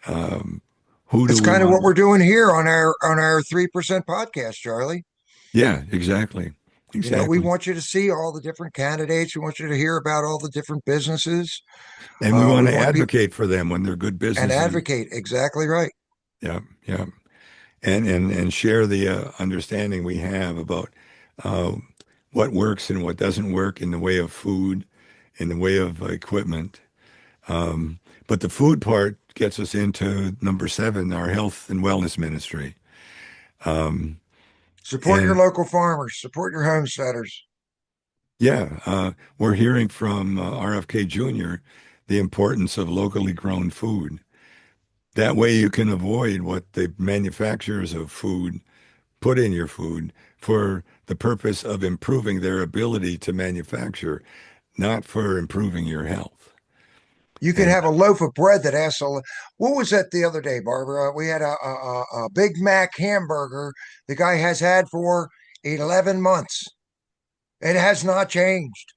um, who do It's we kind of want what to, we're doing here on our 3% podcast, Charlie. yeah, exactly, You know, we exactly. want you to see all the different candidates. We want you to hear about all the different businesses. And we want We to want people advocate for them when they're good and businesses. advocate. Exactly right. Yeah, yeah. And share the understanding we have about uh, what works and what doesn't work in the way of food, in the way of equipment. But the food part gets us into number seven, our health and wellness ministry. Um, Support your and local farmers. Support your homesteaders. yeah, we're hearing from RFK Jr. the importance of locally grown food. That way you can avoid what the manufacturers of food put in your food for the purpose of improving their ability to manufacture, not for improving your health. You can And have a loaf of bread that has a. What was that the other day, Barbara? We had a Big Mac hamburger the guy has had for 11 months. It has not changed.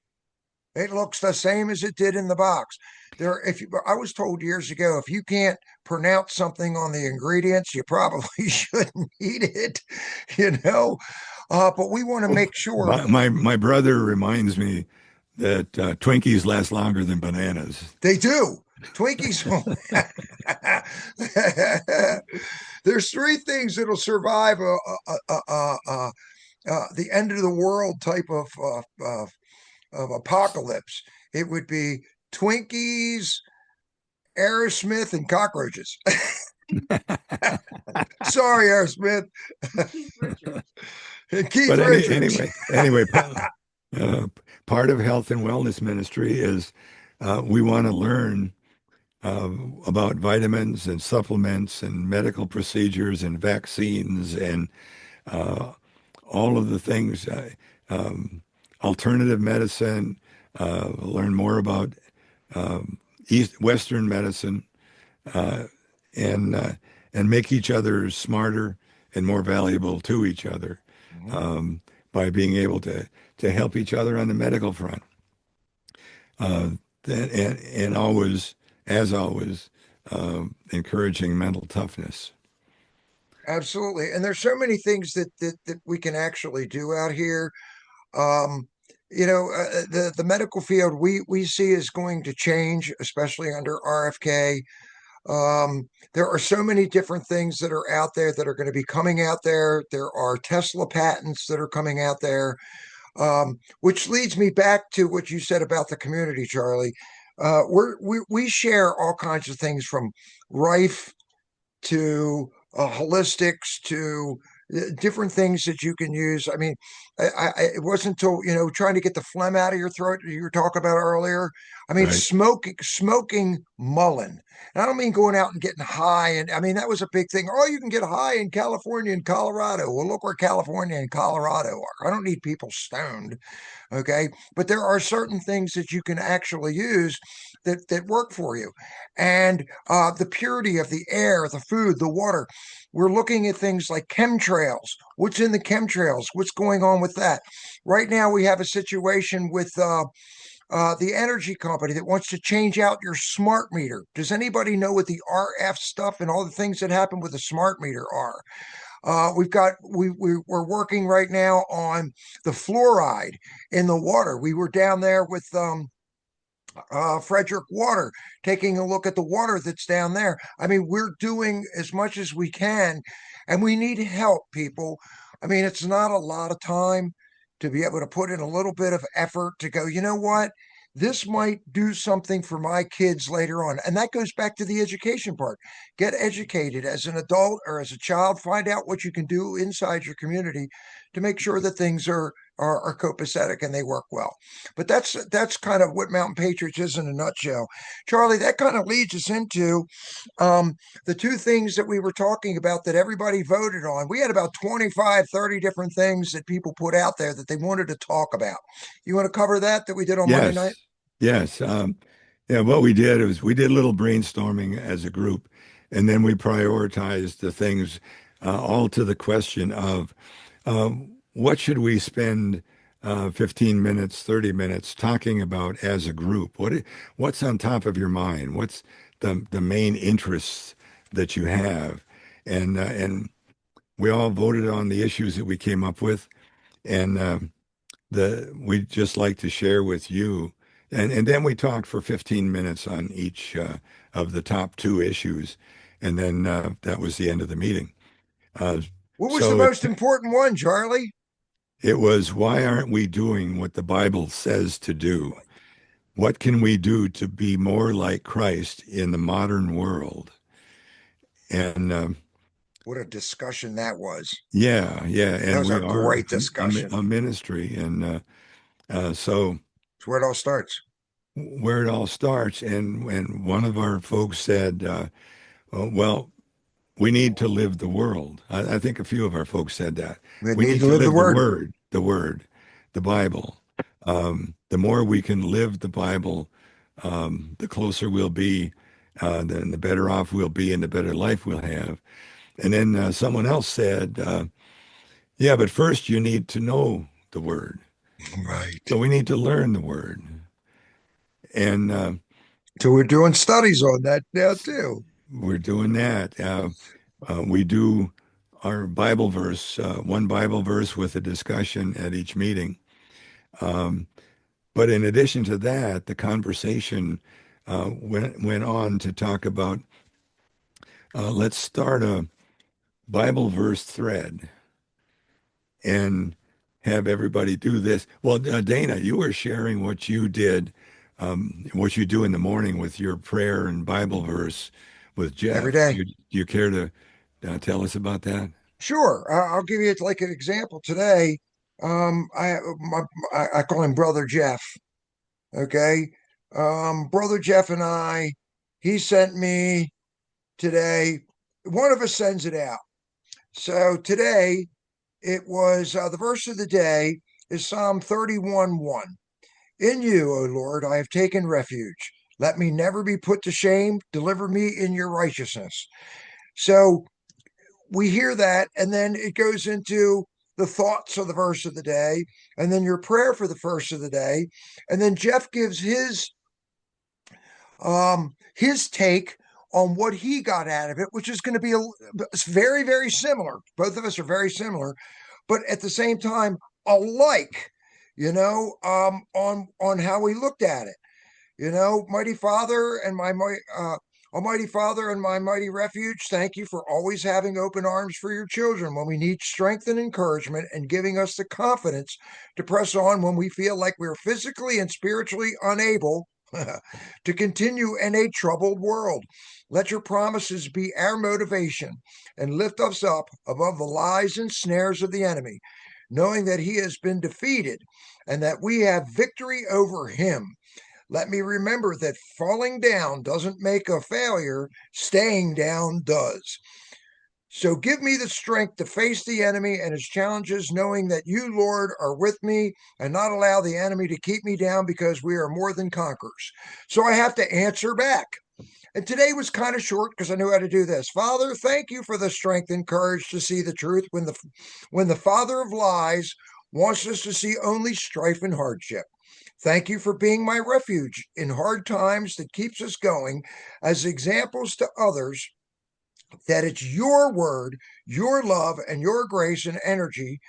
It looks the same as it did in the box. There, if you, I was told years ago, if you can't pronounce something on the ingredients, you probably shouldn't eat it, you know. But we want to make sure my brother reminds me that Twinkies last longer than bananas. they do. Twinkies. There's three things that'll survive the end of the world type of apocalypse. It would be Twinkies, Aerosmith, and cockroaches. Sorry, Aerosmith. And Keith But Richards. anyway, uh, part of health and wellness ministry is we want to learn uh, about vitamins and supplements and medical procedures and vaccines and uh, all of the things, alternative medicine, learn more about Western medicine, uh, and uh, and make each other smarter and more valuable to each other Mhm. um, by being able to help each other on the medical front. Uh, and always, as always, encouraging mental toughness. Absolutely. And there's so many things that we can actually do out here. Um, the medical field we see is going to change, especially under RFK. There are so many different things that are out there that are going to be coming out there. There are Tesla patents that are coming out there, which leads me back to what you said about the community, Charlie. We share all kinds of things from rife to holistics to different things that you can use. I mean, it wasn't until trying to get the phlegm out of your throat that you were talking about earlier. I mean, Right, smoking mullein. And I don't mean going out and getting high. And I mean that was a big thing. Oh, you can get high in California and Colorado. Well, look where California and Colorado are. I don't need people stoned. Okay, but there are certain things that you can actually use that work for you, and the purity of the air, the food, the water. We're looking at things like chemtrails. What's in the chemtrails? What's going on with that? Right now, we have a situation with the energy company that wants to change out your smart meter. Does anybody know what the RF stuff and all the things that happen with a smart meter are? We're working right now on the fluoride in the water. We were down there with Frederick Water, taking a look at the water that's down there. I mean, we're doing as much as we can, and we need help, people. I mean, it's not a lot of time to be able to put in a little bit of effort to go, you know what? This might do something for my kids later on. And that goes back to the education part. Get educated as an adult or as a child, find out what you can do inside your community to make sure that things are copacetic and they work well. But that's kind of what Mountain Patriots is in a nutshell. Charlie, that kind of leads us into um, the two things that we were talking about that everybody voted on. We had about 25, 30 different things that people put out there that they wanted to talk about. You want to cover that we did on Monday night? Yes, yes. Yeah, what we did was we did a little brainstorming as a group, and then we prioritized the things all to the question of what should we spend 15 minutes, 30 minutes talking about as a group? What's on top of your mind? What's the main interests that you have? And we all voted on the issues that we came up with, and we'd just like to share with you. And then we talked for 15 minutes on each of the top two issues, and then that was the end of the meeting. Uh, What was the so it, most important one, Charlie? it was, why aren't we doing what the Bible says to do? What can we do to be more like Christ in the modern world? And What a discussion that was. yeah, yeah, That and was we a are great discussion. a ministry, and so It's where it all starts. where it all starts. And one of our folks said, well, we need to live the world. I think a few of our folks said that. We We need need to to live the live the word. word, the Bible. The more we can live the Bible, the closer we'll be, then the better off we'll be, and the better life we'll have. And then someone else said, yeah, but first you need to know the word. Right. So we need to learn the word. And So we're doing studies on that now too. we're doing that. We do our Bible verse, one Bible verse with a discussion at each meeting. Um, but in addition to that, the conversation went on to talk about let's start a Bible verse thread and have everybody do this. Well, Dana, you were sharing what you did, what you do in the morning with your prayer and Bible verse with Every Jeff. day. Do you care to tell us about that? Sure. I'll give you like an example today. I call him Brother Jeff. Okay. Brother Jeff and I, he sent me today. One of us sends it out. So today it was the verse of the day is Psalm 31:1. In you, O Lord, I have taken refuge. Let me never be put to shame. Deliver me in your righteousness. So we hear that, and then it goes into the thoughts of the verse of the day, and then your prayer for the verse of the day, and then Jeff gives his take on what he got out of it, which is going to be very, very similar. Both of us are very similar, but at the same time alike. On how we looked at it. Mighty Father and my Almighty Father and my mighty refuge, thank you for always having open arms for your children when we need strength and encouragement, and giving us the confidence to press on when we feel like we're physically and spiritually unable to continue in a troubled world. Let your promises be our motivation and lift us up above the lies and snares of the enemy, knowing that he has been defeated and that we have victory over him. Let me remember that falling down doesn't make a failure, staying down does. So give me the strength to face the enemy and his challenges, knowing that you, Lord, are with me, and not allow the enemy to keep me down, because we are more than conquerors. So I have to answer back. And today was kind of short because I knew how to do this. Father, thank you for the strength and courage to see the truth when the father of lies wants us to see only strife and hardship. Thank you for being my refuge in hard times that keeps us going, as examples to others that it's your word, your love, and your grace and energy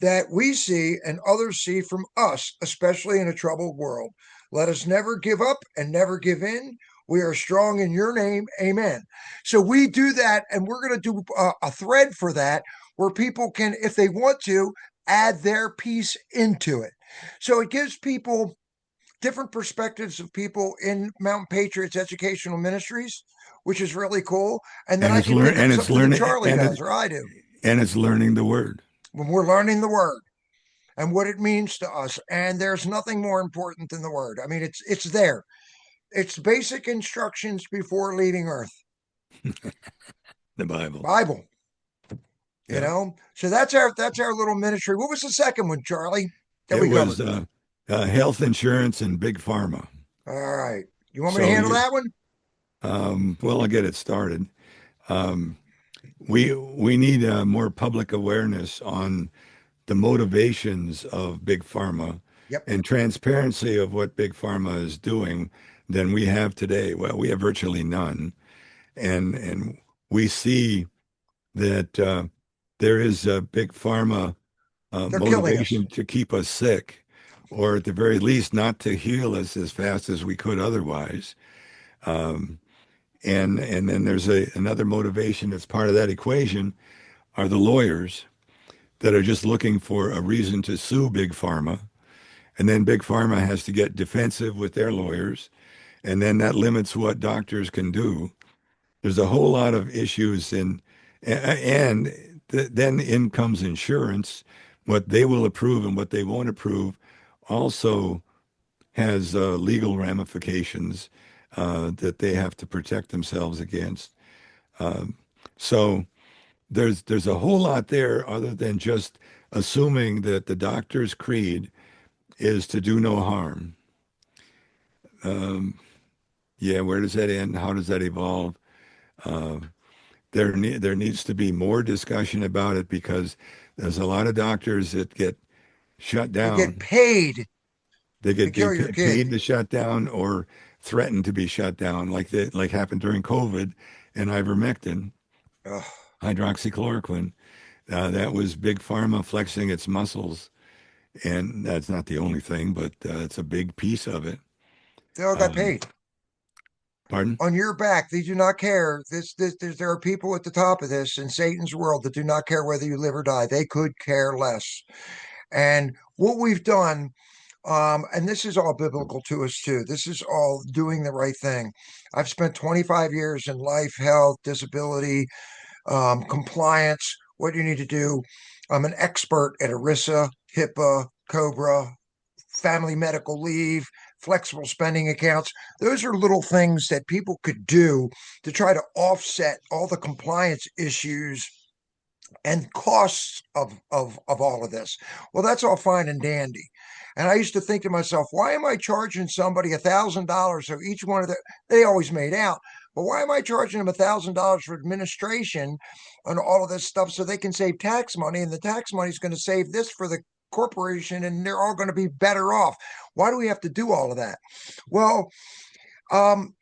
that we see and others see from us, especially in a troubled world. Let us never give up and never give in. We are strong in your name. Amen. So we do that, and we're going to do a thread for that where people can, if they want to, add their piece into it. So it gives people different perspectives of people in Mountain Patriots Educational Ministries, which is really cool. And then And I it's can pick up and it's something that learning Charlie does or I do. and it's learning the word. when we're learning the word and what it means to us. And there's nothing more important than the word. I mean, it's there. It's basic instructions before leaving Earth. The Bible. Bible, you Yeah. know. So that's our little ministry. What was the second one, Charlie, that It we covered? was health insurance and big pharma. All right. You want me to So handle you, that one? well, I'll get it started. Um, we need more public awareness on the motivations of big pharma Yep. and transparency of what big pharma is doing than we have today. Well, we have virtually none, and we see that there is a big pharma They're killing us. motivation to keep us sick, or at the very least, not to heal us as fast as we could otherwise. Um, and then there's another motivation that's part of that equation are the lawyers that are just looking for a reason to sue big pharma, and then big pharma has to get defensive with their lawyers, and then that limits what doctors can do. There's a whole lot of issues and then in comes insurance. What they will approve and what they won't approve also has legal ramifications that they have to protect themselves against. Um, so there's a whole lot there other than just assuming that the doctor's creed is to do no harm. Um, yeah, where does that end? How does that evolve? Uh, there needs to be more discussion about it because there's a lot of doctors that get shut They get down. paid They to get kill your kid. paid to shut down or threatened to be shut down, like happened during COVID and ivermectin, Ugh. hydroxychloroquine. That was big pharma flexing its muscles, and that's not the only thing, but it's a big piece of it. They all got Um, paid pardon? on your back. They do not care. There are people at the top of this in Satan's world that do not care whether you live or die. They could care less. And what we've done, and this is all biblical to us too. This is all doing the right thing. I've spent 25 years in life, health, disability, compliance, what you need to do. I'm an expert at ERISA, HIPAA, COBRA, family medical leave, flexible spending accounts. Those are little things that people could do to try to offset all the compliance issues and costs of all of this. Well, that's all fine and dandy. And I used to think to myself, why am I charging somebody $1,000? So each one of they always made out, but why am I charging them $1,000 for administration on all of this stuff so they can save tax money? And the tax money is going to save this for the corporation and they're all going to be better off. Why do we have to do all of that? Well, um,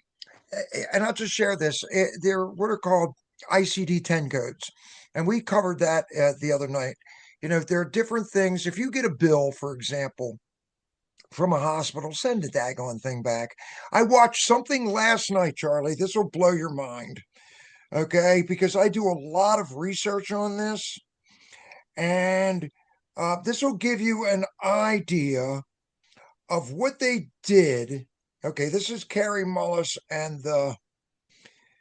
and I'll just share this. They're what are called ICD-10 codes, and we covered that the other night. You know, there are different things. If you get a bill, for example, from a hospital, send the daggone thing back. I watched something last night, Charlie. This will blow your mind, okay? Because I do a lot of research on this, and this will give you an idea of what they did. Okay, this is Carrie Mullis and the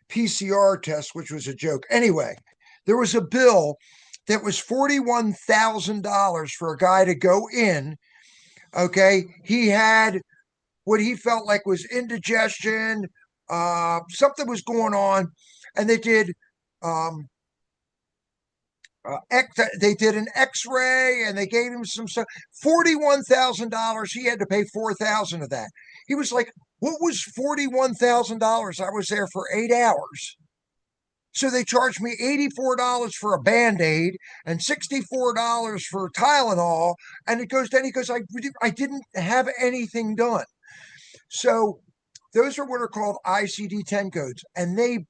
PCR test, which was a joke. Anyway, there was a bill that was $41,000 for a guy to go in. Okay, he had what he felt like was indigestion, something was going on, and they did um, they did an X-ray and they gave him some stuff. $41,000. He had to pay 4,000 of that. He was like, "What was $41,000? I was there for 8 hours." So they charged me $84 for a Band-Aid and $64 for Tylenol. And it goes, then he goes, I didn't have anything done. So those are what are called ICD-10 codes. And they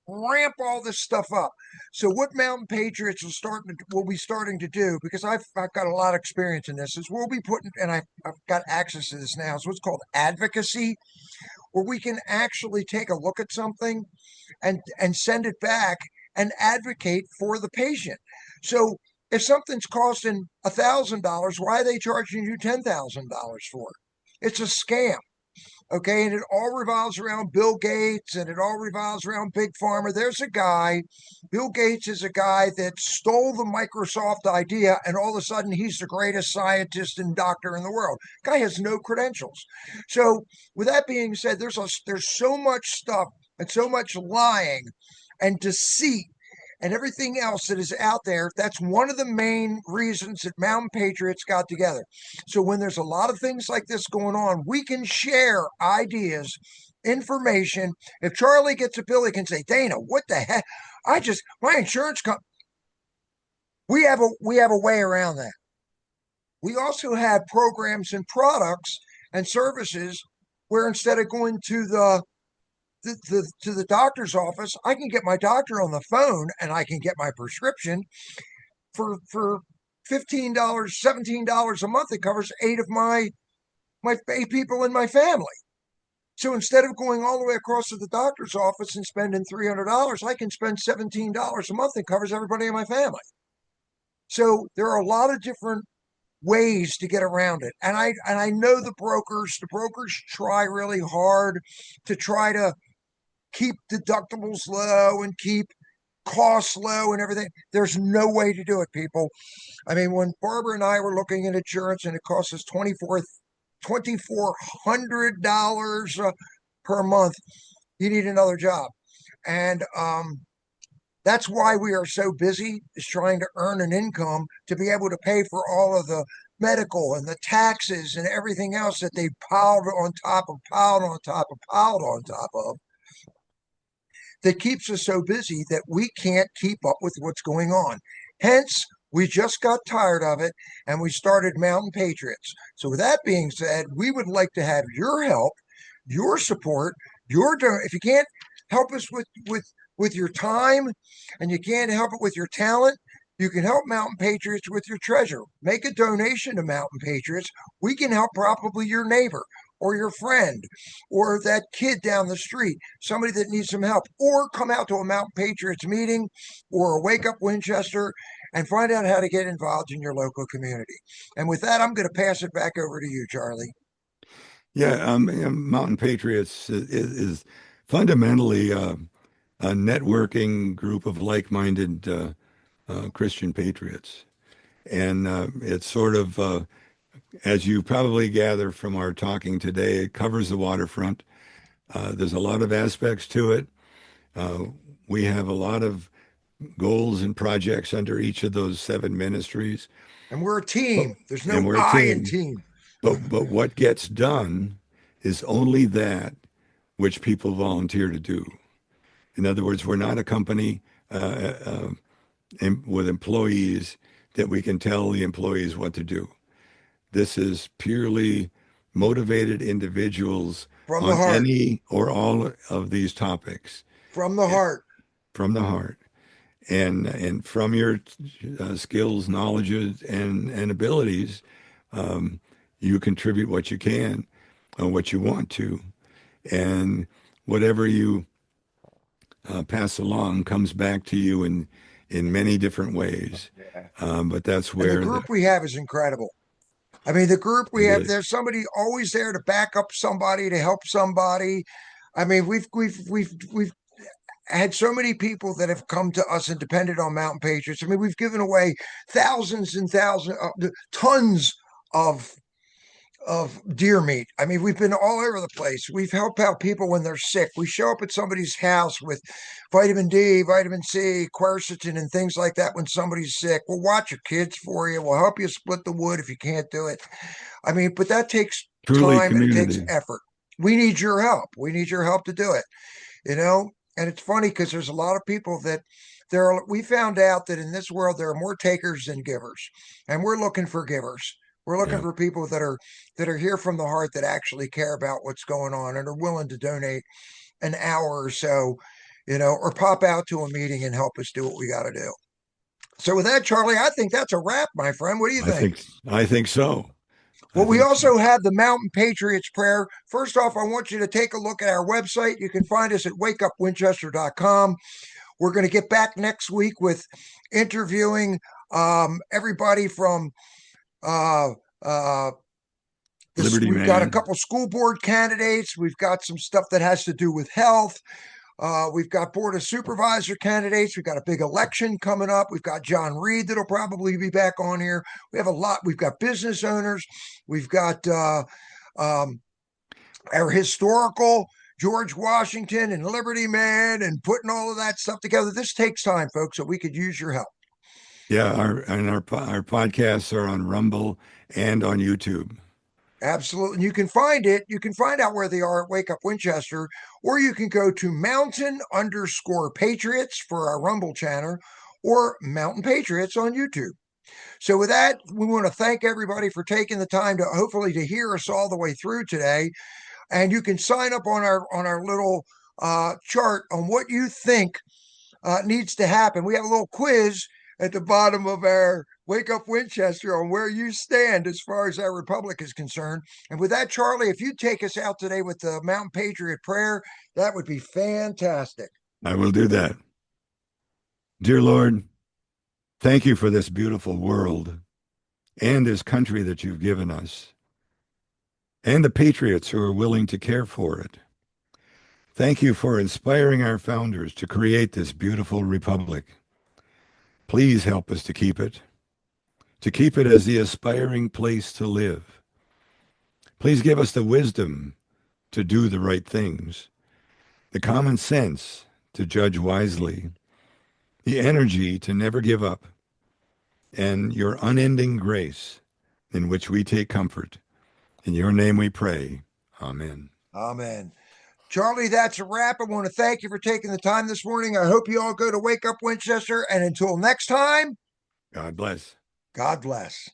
ramp all this stuff up. So what Mountain Patriots will be starting to do, because I've got a lot of experience in this, is we'll be putting, and I've got access to this now, is what's called advocacy, where we can actually take a look at something and send it back and advocate for the patient. So if something's costing $1,000, why are they charging you $10,000 for it? It's a scam. Okay, and it all revolves around Bill Gates and it all revolves around Big Pharma. There's a guy, Bill Gates is a guy that stole the Microsoft idea, and all of a sudden he's the greatest scientist and doctor in the world. Guy has no credentials. So, with that being said, there's so much stuff and so much lying and deceit and everything else that is out there. That's one of the main reasons that Mountain Patriots got together. So when there's a lot of things like this going on, we can share ideas, information. If Charlie gets a bill, he can say, Dana, what the heck? My insurance company. We have a way around that. We also have programs and products and services where instead of going to the doctor's office, I can get my doctor on the phone and I can get my prescription for $15, $17 a month. It covers eight of my eight people in my family. So instead of going all the way across to the doctor's office and spending $300, I can spend $17 a month and covers everybody in my family. So there are a lot of different ways to get around it. And I know the brokers try really hard to try to keep deductibles low and keep costs low and everything. There's no way to do it, people. I mean, when Barbara and I were looking at insurance and it cost us $2,400 per month, you need another job. And that's why we are so busy, is trying to earn an income to be able to pay for all of the medical and the taxes and everything else that they piled on top of, piled on top of, piled on top of, that keeps us so busy that we can't keep up with what's going on. Hence, we just got tired of it and we started Mountain Patriots. So with that being said, we would like to have your help, your support, if you can't help us with your time and you can't help it with your talent, you can help Mountain Patriots with your treasure. Make a donation to Mountain Patriots. We can help probably your neighbor or your friend or that kid down the street, somebody that needs some help, or come out to a Mountain Patriots meeting or a Wake Up Winchester and find out how to get involved in your local community. And with that, I'm going to pass it back over to you, Charlie. Yeah, Mountain Patriots is fundamentally a networking group of like-minded Christian patriots. And it's sort of, as you probably gather from our talking today, it covers the waterfront. There's a lot of aspects to it. Uh, we have a lot of goals and projects under each of those seven ministries. And we're a But, team. There's and no we're a I in team. team. But what gets done is only that which people volunteer to do. In other words, we're not a company with employees that we can tell the employees what to do. This is purely motivated individuals From the on heart. any or all of these topics From the eh, heart. from the heart. And from your skills, knowledges, and abilities, um, you contribute what you can, what you want to, and whatever you pass along comes back to you in many different ways. Yeah. But that's And the where group we have is incredible. I mean, the group we it have, is. there's somebody always there to back up somebody, to help somebody. I mean, we've had so many people that have come to us and depended on Mountain Patriots. I mean, we've given away thousands and thousands, tons of deer meat. I mean, we've been all over the place. We've helped out people when they're sick. We show up at somebody's house with vitamin D, vitamin C, quercetin, and things like that when somebody's sick. We'll watch your kids for you. We'll help you split the wood if you can't do it. I mean, but that takes Truly time and it takes community. effort. We need your help. We need your help to do it, you know? And it's funny because there's a lot of people that we found out that in this world there are more takers than givers, and we're looking for givers. We're looking Yeah. for people that are here from the heart, that actually care about what's going on and are willing to donate an hour or so, or pop out to a meeting and help us do what we got to do. So with that, Charlie, I think that's a wrap, my friend. What do you I think? think I think so. I Well, we think so. also have the Mountain Patriots prayer. First off, I want you to take a look at our website. You can find us at wakeupwinchester.com. We're going to get back next week with interviewing everybody from uh, uh, Liberty We've got a Man. couple school board candidates. We've got some stuff that has to do with health. We've got board of supervisor candidates. We've got a big election coming up. We've got John Reed that'll probably be back on here. We have a lot. We've got business owners. We've got um, our historical George Washington and Liberty Man and putting all of that stuff together. This takes time, folks, so we could use your help. Yeah, our podcasts are on Rumble and on YouTube. Absolutely. And you can find it. You can find out where they are at Wake Up Winchester, or you can go to mountain_patriots for our Rumble channel or Mountain Patriots on YouTube. So with that, we want to thank everybody for taking the time to hopefully to hear us all the way through today. And you can sign up on our little chart on what you think needs to happen. We have a little quiz at the bottom of our Wake Up Winchester on where you stand as far as our republic is concerned. And with that, Charlie, if you take us out today with the Mountain Patriot prayer, that would be fantastic. I will do that. Dear Lord, thank you for this beautiful world and this country that you've given us, and the patriots who are willing to care for it. Thank you for inspiring our founders to create this beautiful republic. Please help us to keep it as the aspiring place to live. Please give us the wisdom to do the right things, the common sense to judge wisely, the energy to never give up, and your unending grace in which we take comfort. In your name we pray. Amen. Amen. Charlie, that's a wrap. I want to thank you for taking the time this morning. I hope you all go to Wake Up Winchester. And until next time, God bless. God bless.